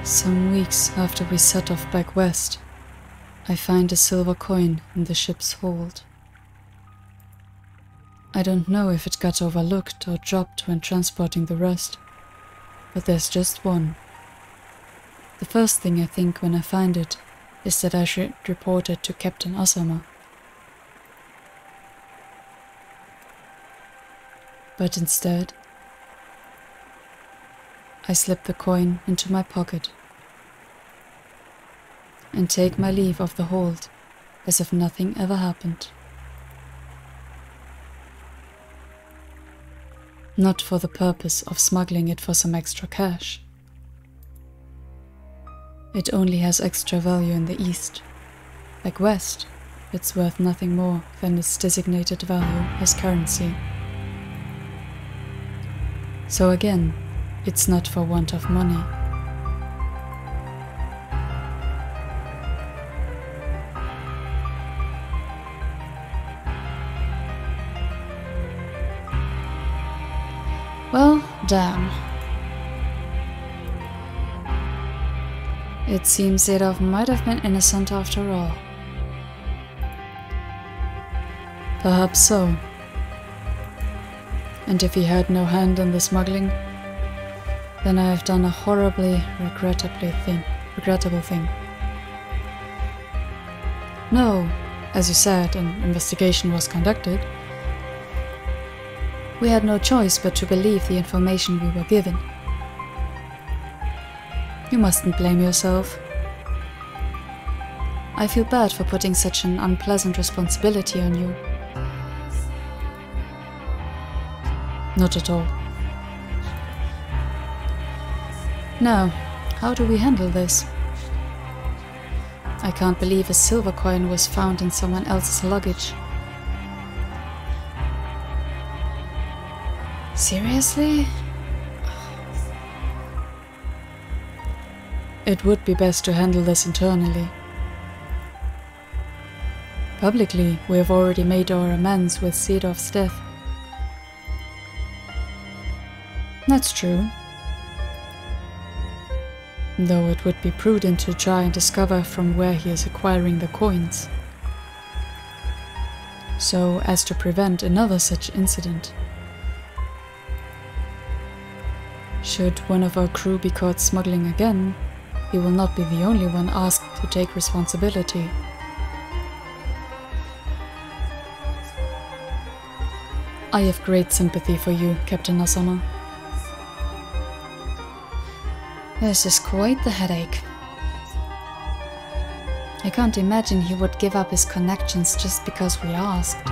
Speaker 2: Some weeks after we set off back west, I find a silver coin in the ship's hold. I don't know if it got overlooked or dropped when transporting the rest, but there's just one. The first thing I think when I find it is that I should report it to Captain Asama. But instead, I slip the coin into my pocket and take my leave of the hold as if nothing ever happened. not for the purpose of smuggling it for some extra cash. It only has extra value in the East. Back West, it's worth nothing more than its designated value as currency. So again, it's not for want of money.
Speaker 1: Well, damn.
Speaker 2: It seems Zedov might have been innocent after all. Perhaps so. And if he had no hand in the smuggling, then I have done a horribly regrettable thing. No, as you said, an investigation was conducted. We had no choice but to believe the information we were given. You mustn't blame yourself. I feel bad for putting such an unpleasant responsibility on you. Not at all. Now, how do we handle this? I can't believe a silver coin was found in someone else's luggage.
Speaker 1: Seriously?
Speaker 2: It would be best to handle this internally. Publicly, we have already made our amends with Zedov's death. That's true. Though it would be prudent to try and discover from where he is acquiring the coins, so as to prevent another such incident. Should one of our crew be caught smuggling again, he will not be the only one asked to take responsibility. I have great sympathy for you, Captain Asama.
Speaker 1: This is quite the headache. I can't imagine he would give up his connections just because we asked.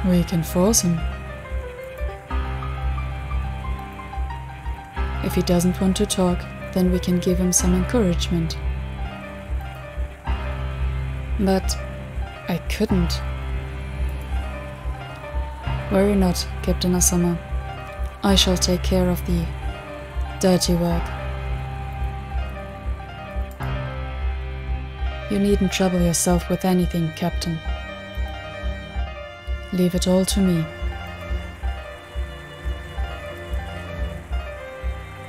Speaker 2: We can force him. If he doesn't want to talk, then we can give him some encouragement. But I couldn't. Worry not, Captain Asama. I shall take care of the dirty work. You needn't trouble yourself with anything, Captain. Leave it all to me.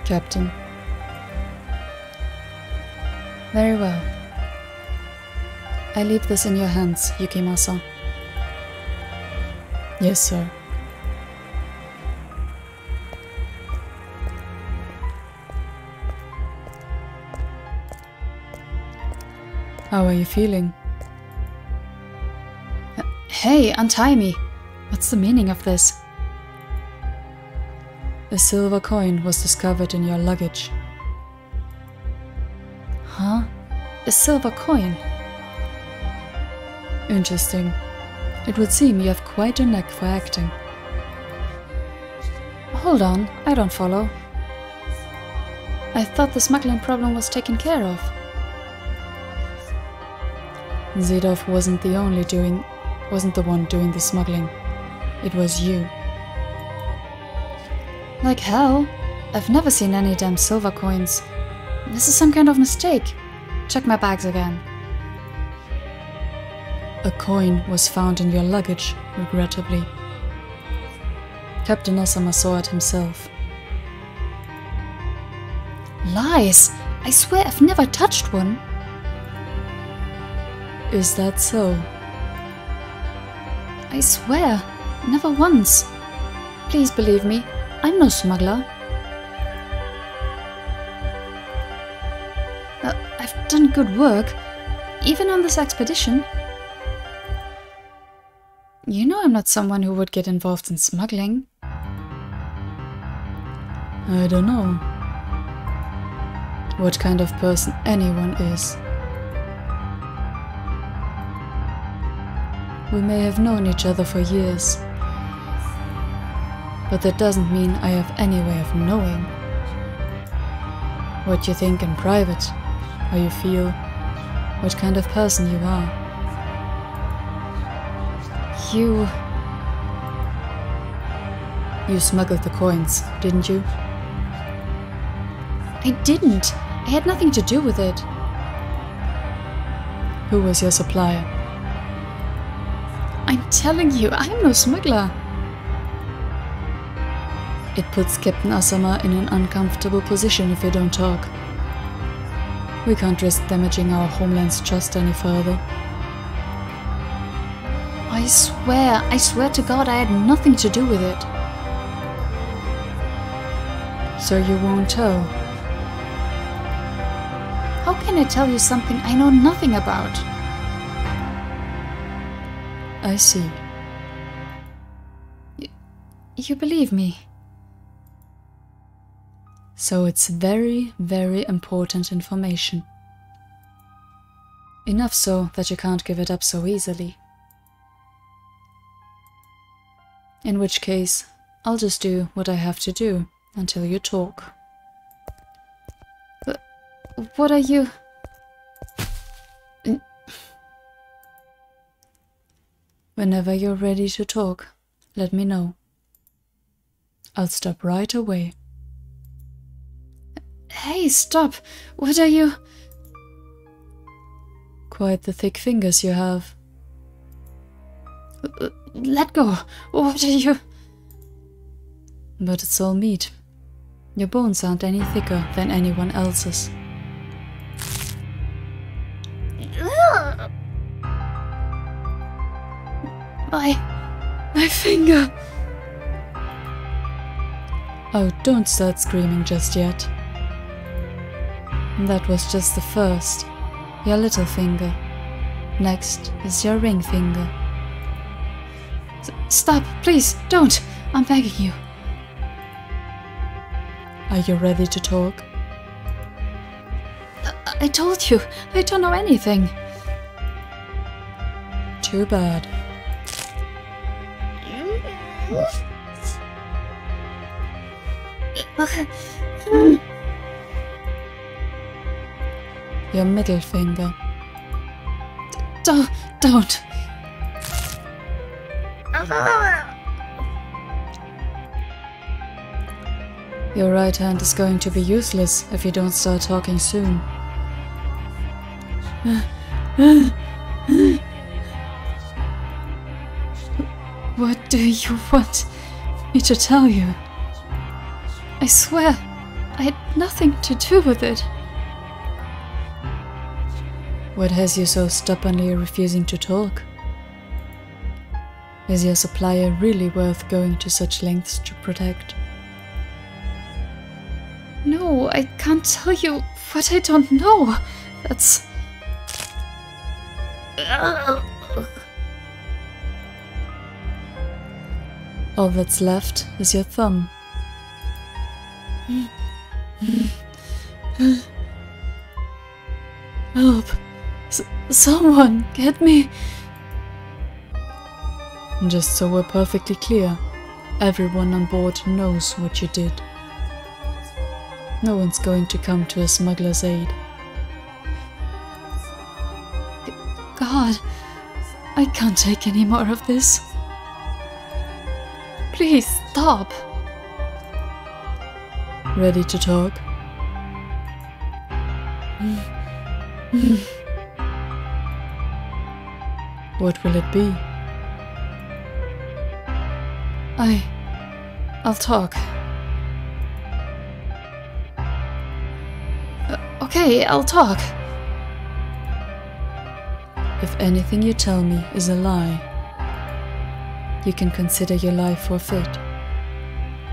Speaker 2: Captain.
Speaker 1: Very well.
Speaker 2: I leave this in your hands, Yukimasa. Yes, sir. How are you feeling?
Speaker 1: Hey, untie me! What's the meaning of this?
Speaker 2: A silver coin was discovered in your luggage.
Speaker 1: Huh? A silver coin?
Speaker 2: Interesting. It would seem you have quite a knack for acting.
Speaker 1: Hold on, I don't follow. I thought the smuggling problem was taken care of.
Speaker 2: Zedov wasn't the one doing the smuggling. It was you.
Speaker 1: Like hell. I've never seen any damn silver coins. This is some kind of mistake. Check my bags again.
Speaker 2: A coin was found in your luggage, regrettably. Captain Asama saw it himself.
Speaker 1: Lies! I swear I've never touched one.
Speaker 2: Is that so?
Speaker 1: I swear, never once. Please believe me, I'm no smuggler. I've done good work, even on this expedition. You know I'm not someone who would get involved in smuggling.
Speaker 2: I don't know what kind of person anyone is. We may have known each other for years, But that doesn't mean I have any way of knowing what you think in private, how you feel, what kind of person you are. You smuggled the coins, didn't you?
Speaker 1: I didn't. I had nothing to do with it.
Speaker 2: Who was your supplier?
Speaker 1: I'm telling you, I'm no smuggler.
Speaker 2: It puts Captain Asama in an uncomfortable position if you don't talk. We can't risk damaging our homeland's trust any further.
Speaker 1: I swear to God I had nothing to do with it.
Speaker 2: So you won't tell?
Speaker 1: How can I tell you something I know nothing about?
Speaker 2: I see.
Speaker 1: You believe me?
Speaker 2: So it's very, very important information. Enough so that you can't give it up so easily. In which case, I'll just do what I have to do until you talk.
Speaker 1: What are you...
Speaker 2: Whenever you're ready to talk, let me know. I'll stop right away.
Speaker 1: Hey, stop! What are you...
Speaker 2: Quite the thick fingers you have.
Speaker 1: Let go! What are you...
Speaker 2: But it's all meat. Your bones aren't any thicker than anyone else's.
Speaker 1: My finger!
Speaker 2: Oh, don't start screaming just yet. That was just the first. Your little finger. Next is your ring finger.
Speaker 1: Stop, please, don't! I'm begging you.
Speaker 2: Are you ready to talk?
Speaker 1: I told you, I don't know anything.
Speaker 2: Too bad. Your middle finger.
Speaker 1: Don't.
Speaker 2: Your right hand is going to be useless if you don't start talking soon.
Speaker 1: What do you want me to tell you? I swear, I had nothing to do with it.
Speaker 2: What has you so stubbornly refusing to talk? Is your supplier really worth going to such lengths to protect?
Speaker 1: No, I can't tell you what I don't know. That's...
Speaker 2: All that's left is your thumb.
Speaker 1: Help! Someone get me!
Speaker 2: Just so we're perfectly clear, everyone on board knows what you did. No one's going to come to a smuggler's aid.
Speaker 1: God, I can't take any more of this. Please stop.
Speaker 2: Ready to talk? What will it be?
Speaker 1: I'll talk. Okay, I'll talk.
Speaker 2: If anything you tell me is a lie, you can consider your life forfeit.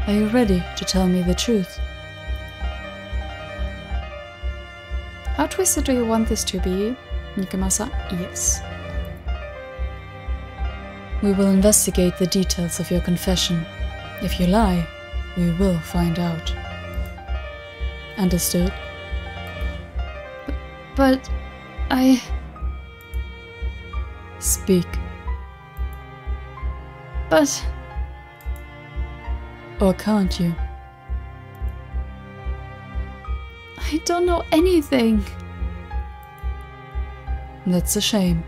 Speaker 2: Are you ready to tell me the truth?
Speaker 1: How twisted do you want this to be, Nikamasa? Yes.
Speaker 2: We will investigate the details of your confession. If you lie, we will find out. Understood?
Speaker 1: But I...
Speaker 2: Speak.
Speaker 1: But...
Speaker 2: Or can't you?
Speaker 1: I don't know anything.
Speaker 2: That's a shame.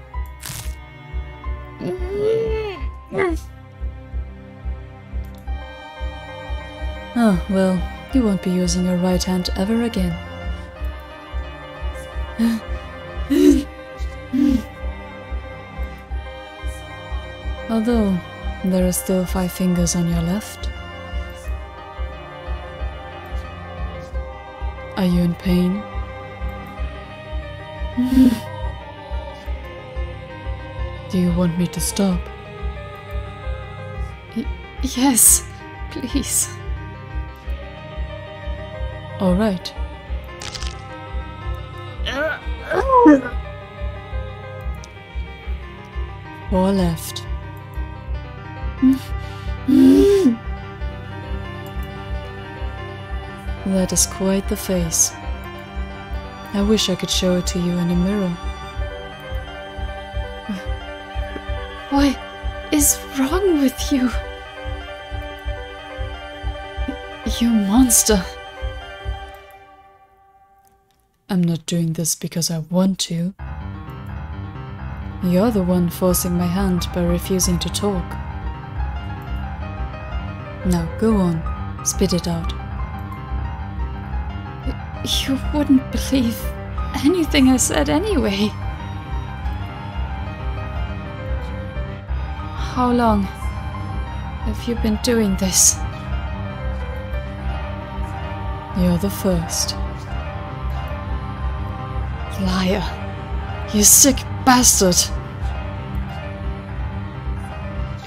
Speaker 2: Oh, well, you won't be using your right hand ever again. Although, there are still 5 fingers on your left. Are you in pain? Do you want me to stop?
Speaker 1: Yes, please.
Speaker 2: All right. Or left. That is quite the face. I wish I could show it to you in a mirror.
Speaker 1: What is wrong with you? You monster.
Speaker 2: I'm not doing this because I want to. You're the one forcing my hand by refusing to talk. Now go on, spit it out.
Speaker 1: You wouldn't believe anything I said anyway. How long have you been doing this?
Speaker 2: You're the first.
Speaker 1: Liar. You sick bastard.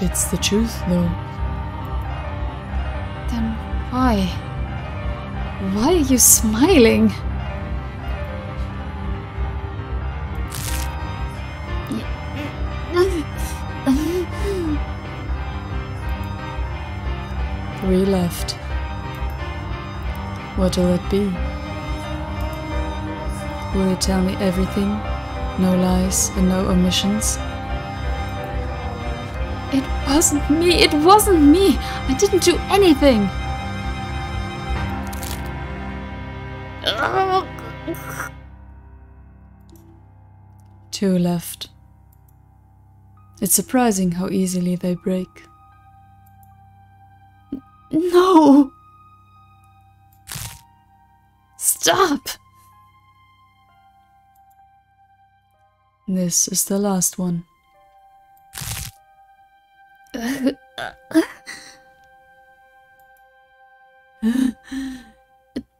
Speaker 2: It's the truth, though.
Speaker 1: Then why? Why are you smiling?
Speaker 2: Three left. What'll it be? Will you tell me everything? No lies and no omissions?
Speaker 1: It wasn't me. It wasn't me. I didn't do anything.
Speaker 2: Two left. It's surprising how easily they break.
Speaker 1: No! Stop!
Speaker 2: This is the last one.
Speaker 1: It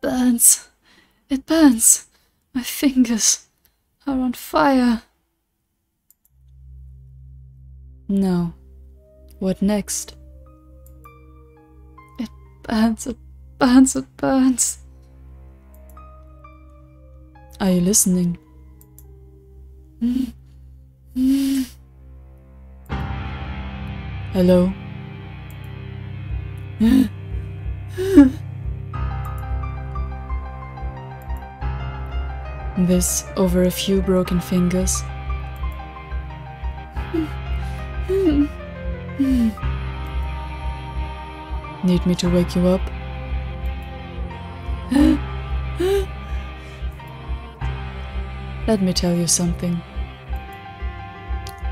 Speaker 1: burns. It burns. My fingers are on fire.
Speaker 2: Now, what next?
Speaker 1: It burns, it burns, it burns.
Speaker 2: Are you listening? Hello? This over a few broken fingers. Need me to wake you up? Let me tell you something.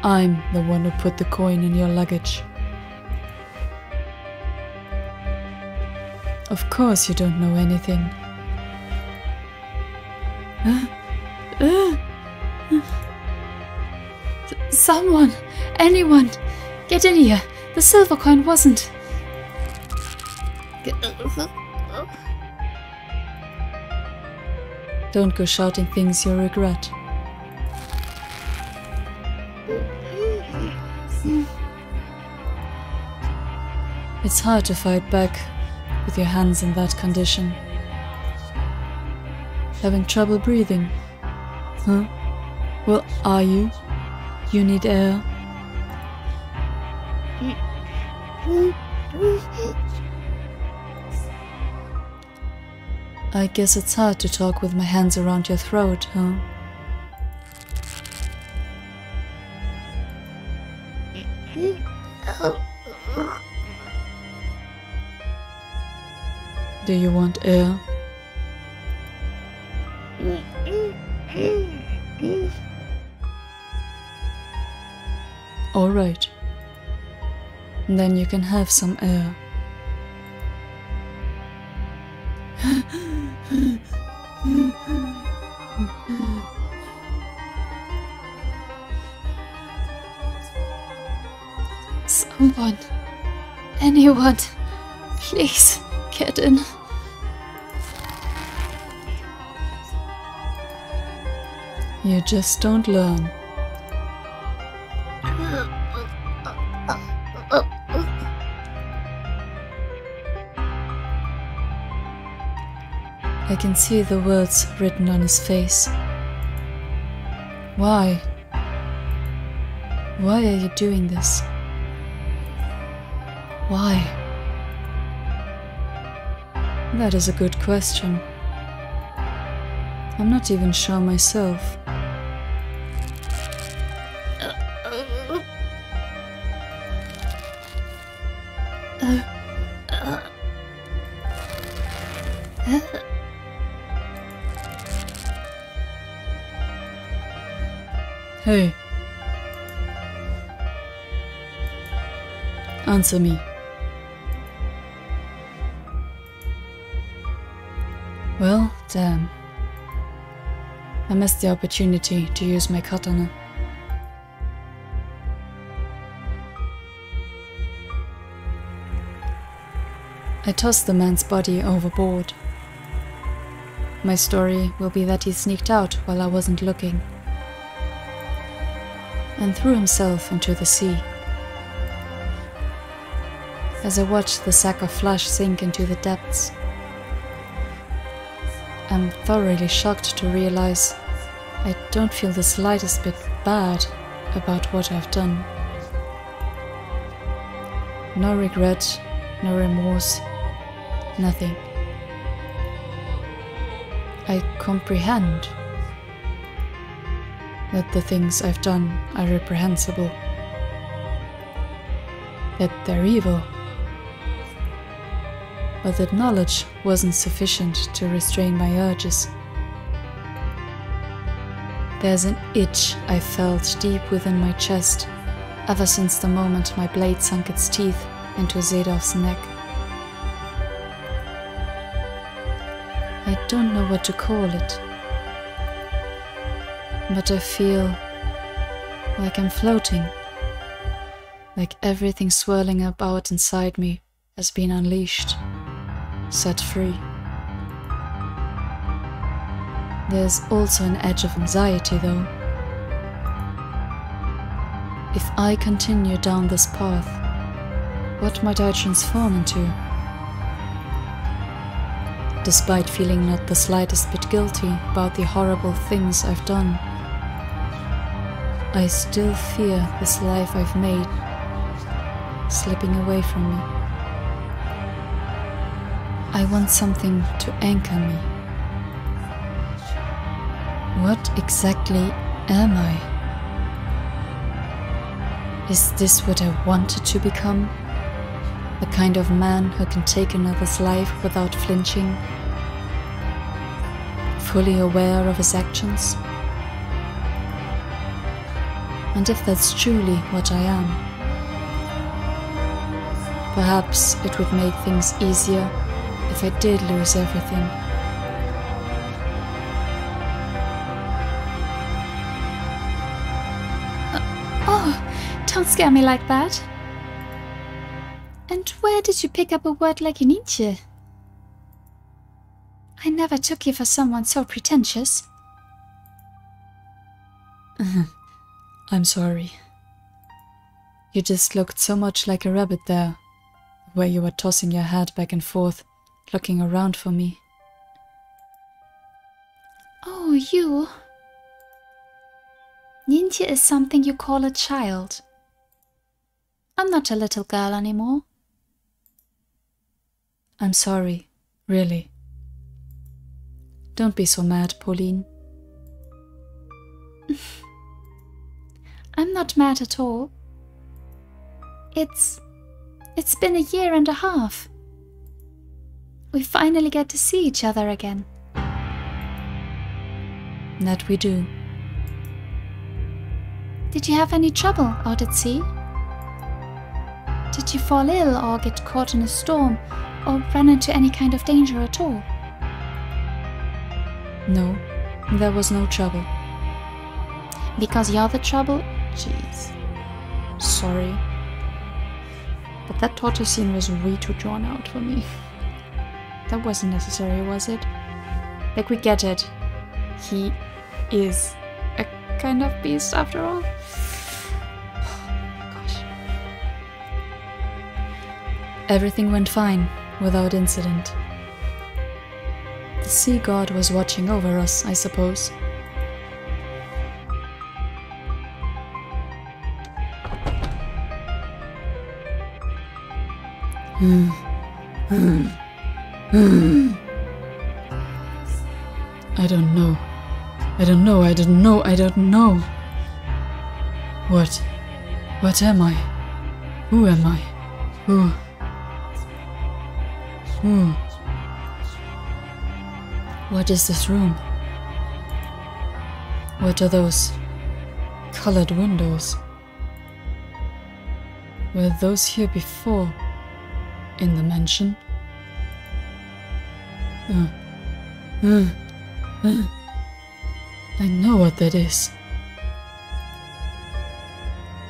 Speaker 2: I'm the one who put the coin in your luggage. Of course you don't know anything.
Speaker 1: Someone! Anyone! Get in here! The silver coin wasn't!
Speaker 2: Don't go shouting things you'll regret. It's hard to fight back with your hands in that condition. Having trouble breathing? Huh? Well, are you? You need air? I guess it's hard to talk with my hands around your throat, huh? Do you want air? Alright. Then you can have some air.
Speaker 1: Someone. Anyone. Please, get in.
Speaker 2: You just don't learn. I can see the words written on his face. Why? Why are you doing this? Why? That is a good question. I'm not even sure myself. Hey. Answer me. Well, damn. I missed the opportunity to use my katana. I tossed the man's body overboard. My story will be that he sneaked out while I wasn't looking and threw himself into the sea. As I watched the sack of flesh sink into the depths, I'm thoroughly shocked to realize I don't feel the slightest bit bad about what I've done. No regret, no remorse, nothing. I comprehend that the things I've done are reprehensible, that they're evil, but that knowledge wasn't sufficient to restrain my urges. There's an itch I felt deep within my chest ever since the moment my blade sunk its teeth into Zedov's neck. I don't know what to call it, but I feel like I'm floating, like everything swirling about inside me has been unleashed, set free. There's also an edge of anxiety, though. If I continue down this path, what might I transform into? Despite feeling not the slightest bit guilty about the horrible things I've done, I still fear this life I've made slipping away from me. I want something to anchor me. What exactly am I? Is this what I wanted to become? The kind of man who can take another's life without flinching, fully aware of his actions? And if that's truly what I am, perhaps it would make things easier if I did lose everything.
Speaker 1: Oh, don't scare me like that. And where did you pick up a word like Reunited? I never took you for someone so pretentious.
Speaker 2: I'm sorry. You just looked so much like a rabbit there, where you were tossing your head back and forth, looking around for me.
Speaker 1: Oh, you. Reunited is something you call a child. I'm not a little girl anymore.
Speaker 2: I'm sorry, really. Don't be so mad, Pauline.
Speaker 1: I'm not mad at all. It's been a year and a half. We finally get to see each other again.
Speaker 2: That we do.
Speaker 1: Did you have any trouble out at sea? Did you fall ill or get caught in a storm or run into any kind of danger at all?
Speaker 2: No, there was no trouble.
Speaker 1: Because you're the trouble? Jeez.
Speaker 2: Sorry. But that torture scene was way too drawn out for me. That wasn't necessary, was it? Like, we get it. He is a kind of beast after all. Gosh. Everything went fine, without incident. The sea god was watching over us, I suppose. I don't know. I don't know, I don't know, I don't know. What am I? Who am I? Who? What is this room? What are those colored windows? Were those here before? In the mansion? I know what that is.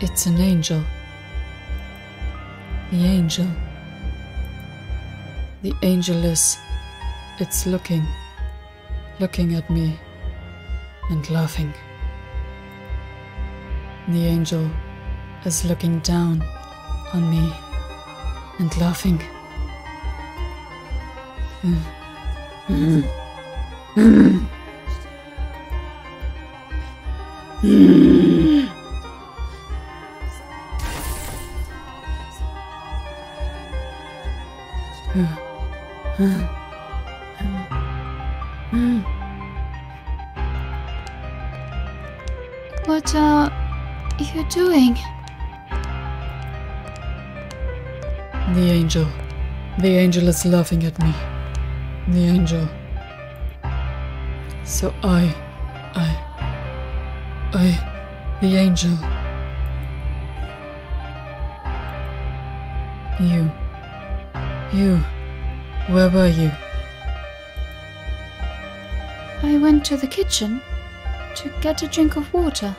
Speaker 2: It's an angel. The angel. The angel is... It's looking at me and laughing. The angel is looking down on me and laughing.
Speaker 1: What are you doing?
Speaker 2: The angel. The angel is laughing at me. The angel. So the angel. You, where were you?
Speaker 1: I went to the kitchen to get a drink of water.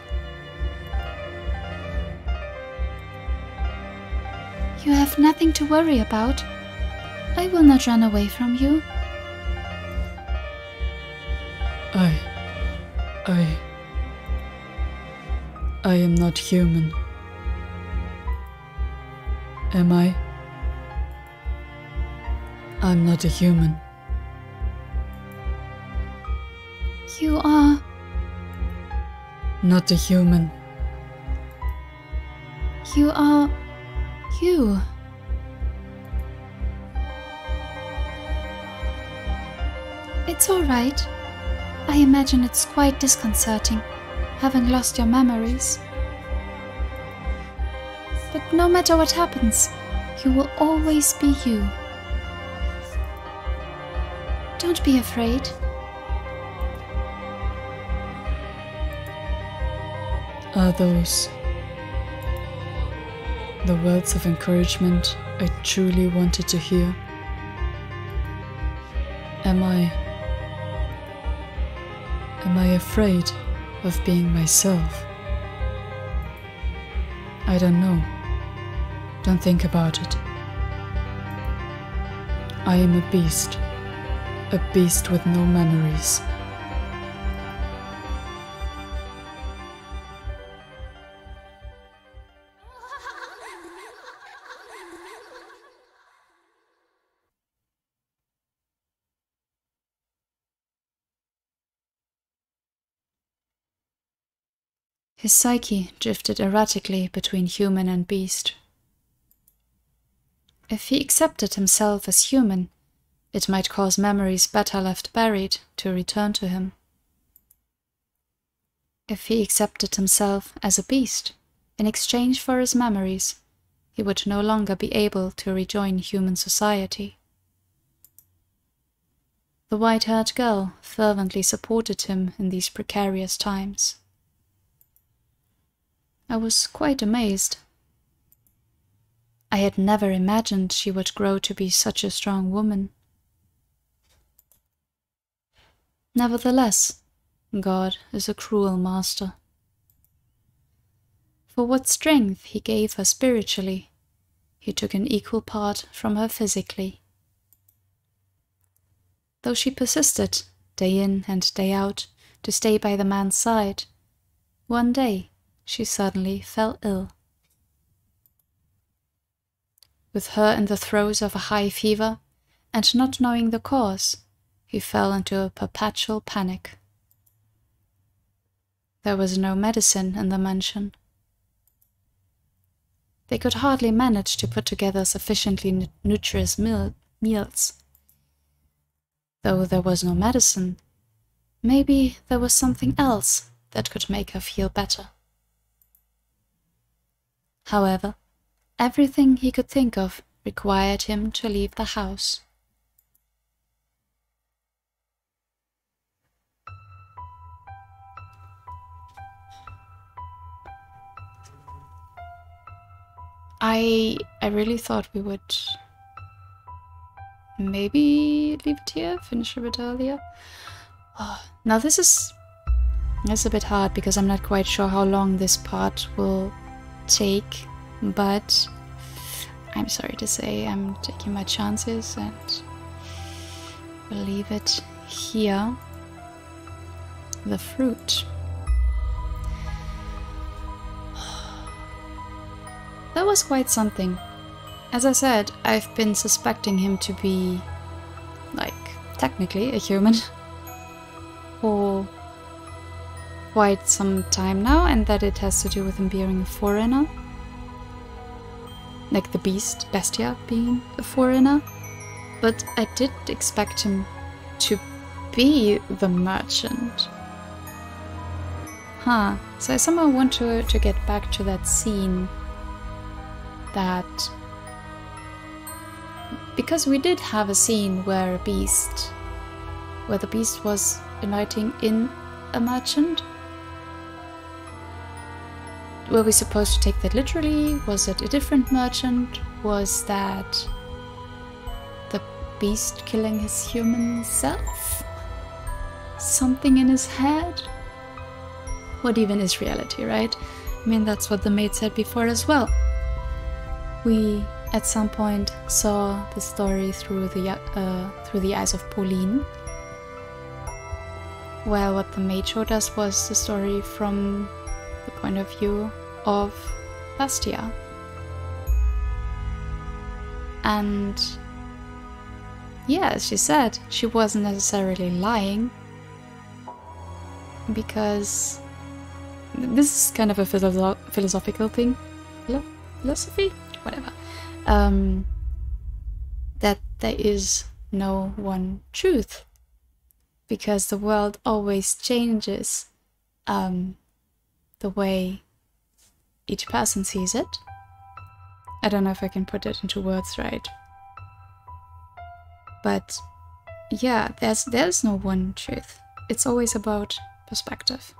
Speaker 1: You have nothing to worry about. I will not run away from you.
Speaker 2: I am not human. Am I? I'm not a human.
Speaker 1: You are...
Speaker 2: Not a human.
Speaker 1: You are... you. It's all right. I imagine it's quite disconcerting, having lost your memories. But no matter what happens, you will always be you. Don't be afraid.
Speaker 2: Are those the words of encouragement I truly wanted to hear? Am I afraid of being myself? I don't know. Don't think about it. I am a beast with no memories. His psyche drifted erratically between human and beast. If he accepted himself as human, it might cause memories better left buried to return to him. If he accepted himself as a beast, in exchange for his memories, he would no longer be able to rejoin human society. The white-haired girl fervently supported him in these precarious times. I was quite amazed. I had never imagined she would grow to be such a strong woman. Nevertheless, God is a cruel master. For what strength he gave her spiritually, he took an equal part from her physically. Though she persisted, day in and day out, to stay by the man's side, one day she suddenly fell ill. With her in the throes of a high fever, and not knowing the cause, he fell into a perpetual panic. There was no medicine in the mansion. They could hardly manage to put together sufficiently nutritious meals. Though there was no medicine, maybe there was something else that could make her feel better. However, everything he could think of required him to leave the house. I really thought we would maybe leave it here, finish a bit earlier. Now this is a bit hard because I'm not quite sure how long this part will take, but I'm sorry to say I'm taking my chances and we'll leave it here. The fruit. That was quite something. As I said, I've been suspecting him to be, like, technically a human for quite some time now, and that it has to do with him being a foreigner. Like the bestia being a foreigner. But I did expect him to be the merchant. Huh. So I somehow want to get back to that scene that... Because we did have a scene where the beast was inviting in a merchant. Were we supposed to take that literally? Was it a different merchant? Was that the beast killing his human self? Something in his head? What even is reality, right? I mean, that's what the maid said before as well. We, at some point, saw the story through the eyes of Pauline. Well, what the maid showed us was the story from the point of view of Bastia. And yeah, as she said, she wasn't necessarily lying, because this is kind of a philosophical thing. Philosophy? Whatever. That there is no one truth, because the world always changes the way each person sees it. I don't know if I can put it into words right. But yeah, there's no one truth. It's always about perspective,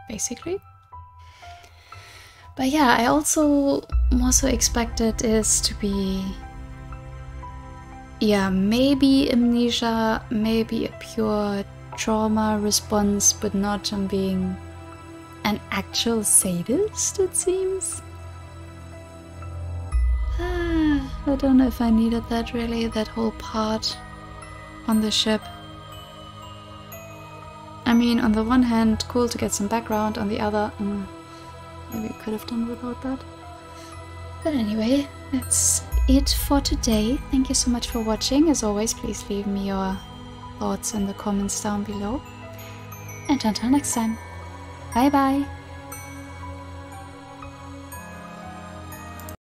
Speaker 2: basically. But yeah, I also expected this to be, yeah, maybe amnesia, maybe a pure trauma response, but not on being an actual sadist, it seems. I don't know if I needed that really, that whole part on the ship. I mean, on the one hand, cool to get some background, on the other, maybe we could have done without that. But anyway, that's it for today. Thank you so much for watching. As always, please leave me your thoughts in the comments down below. And until next time, bye bye!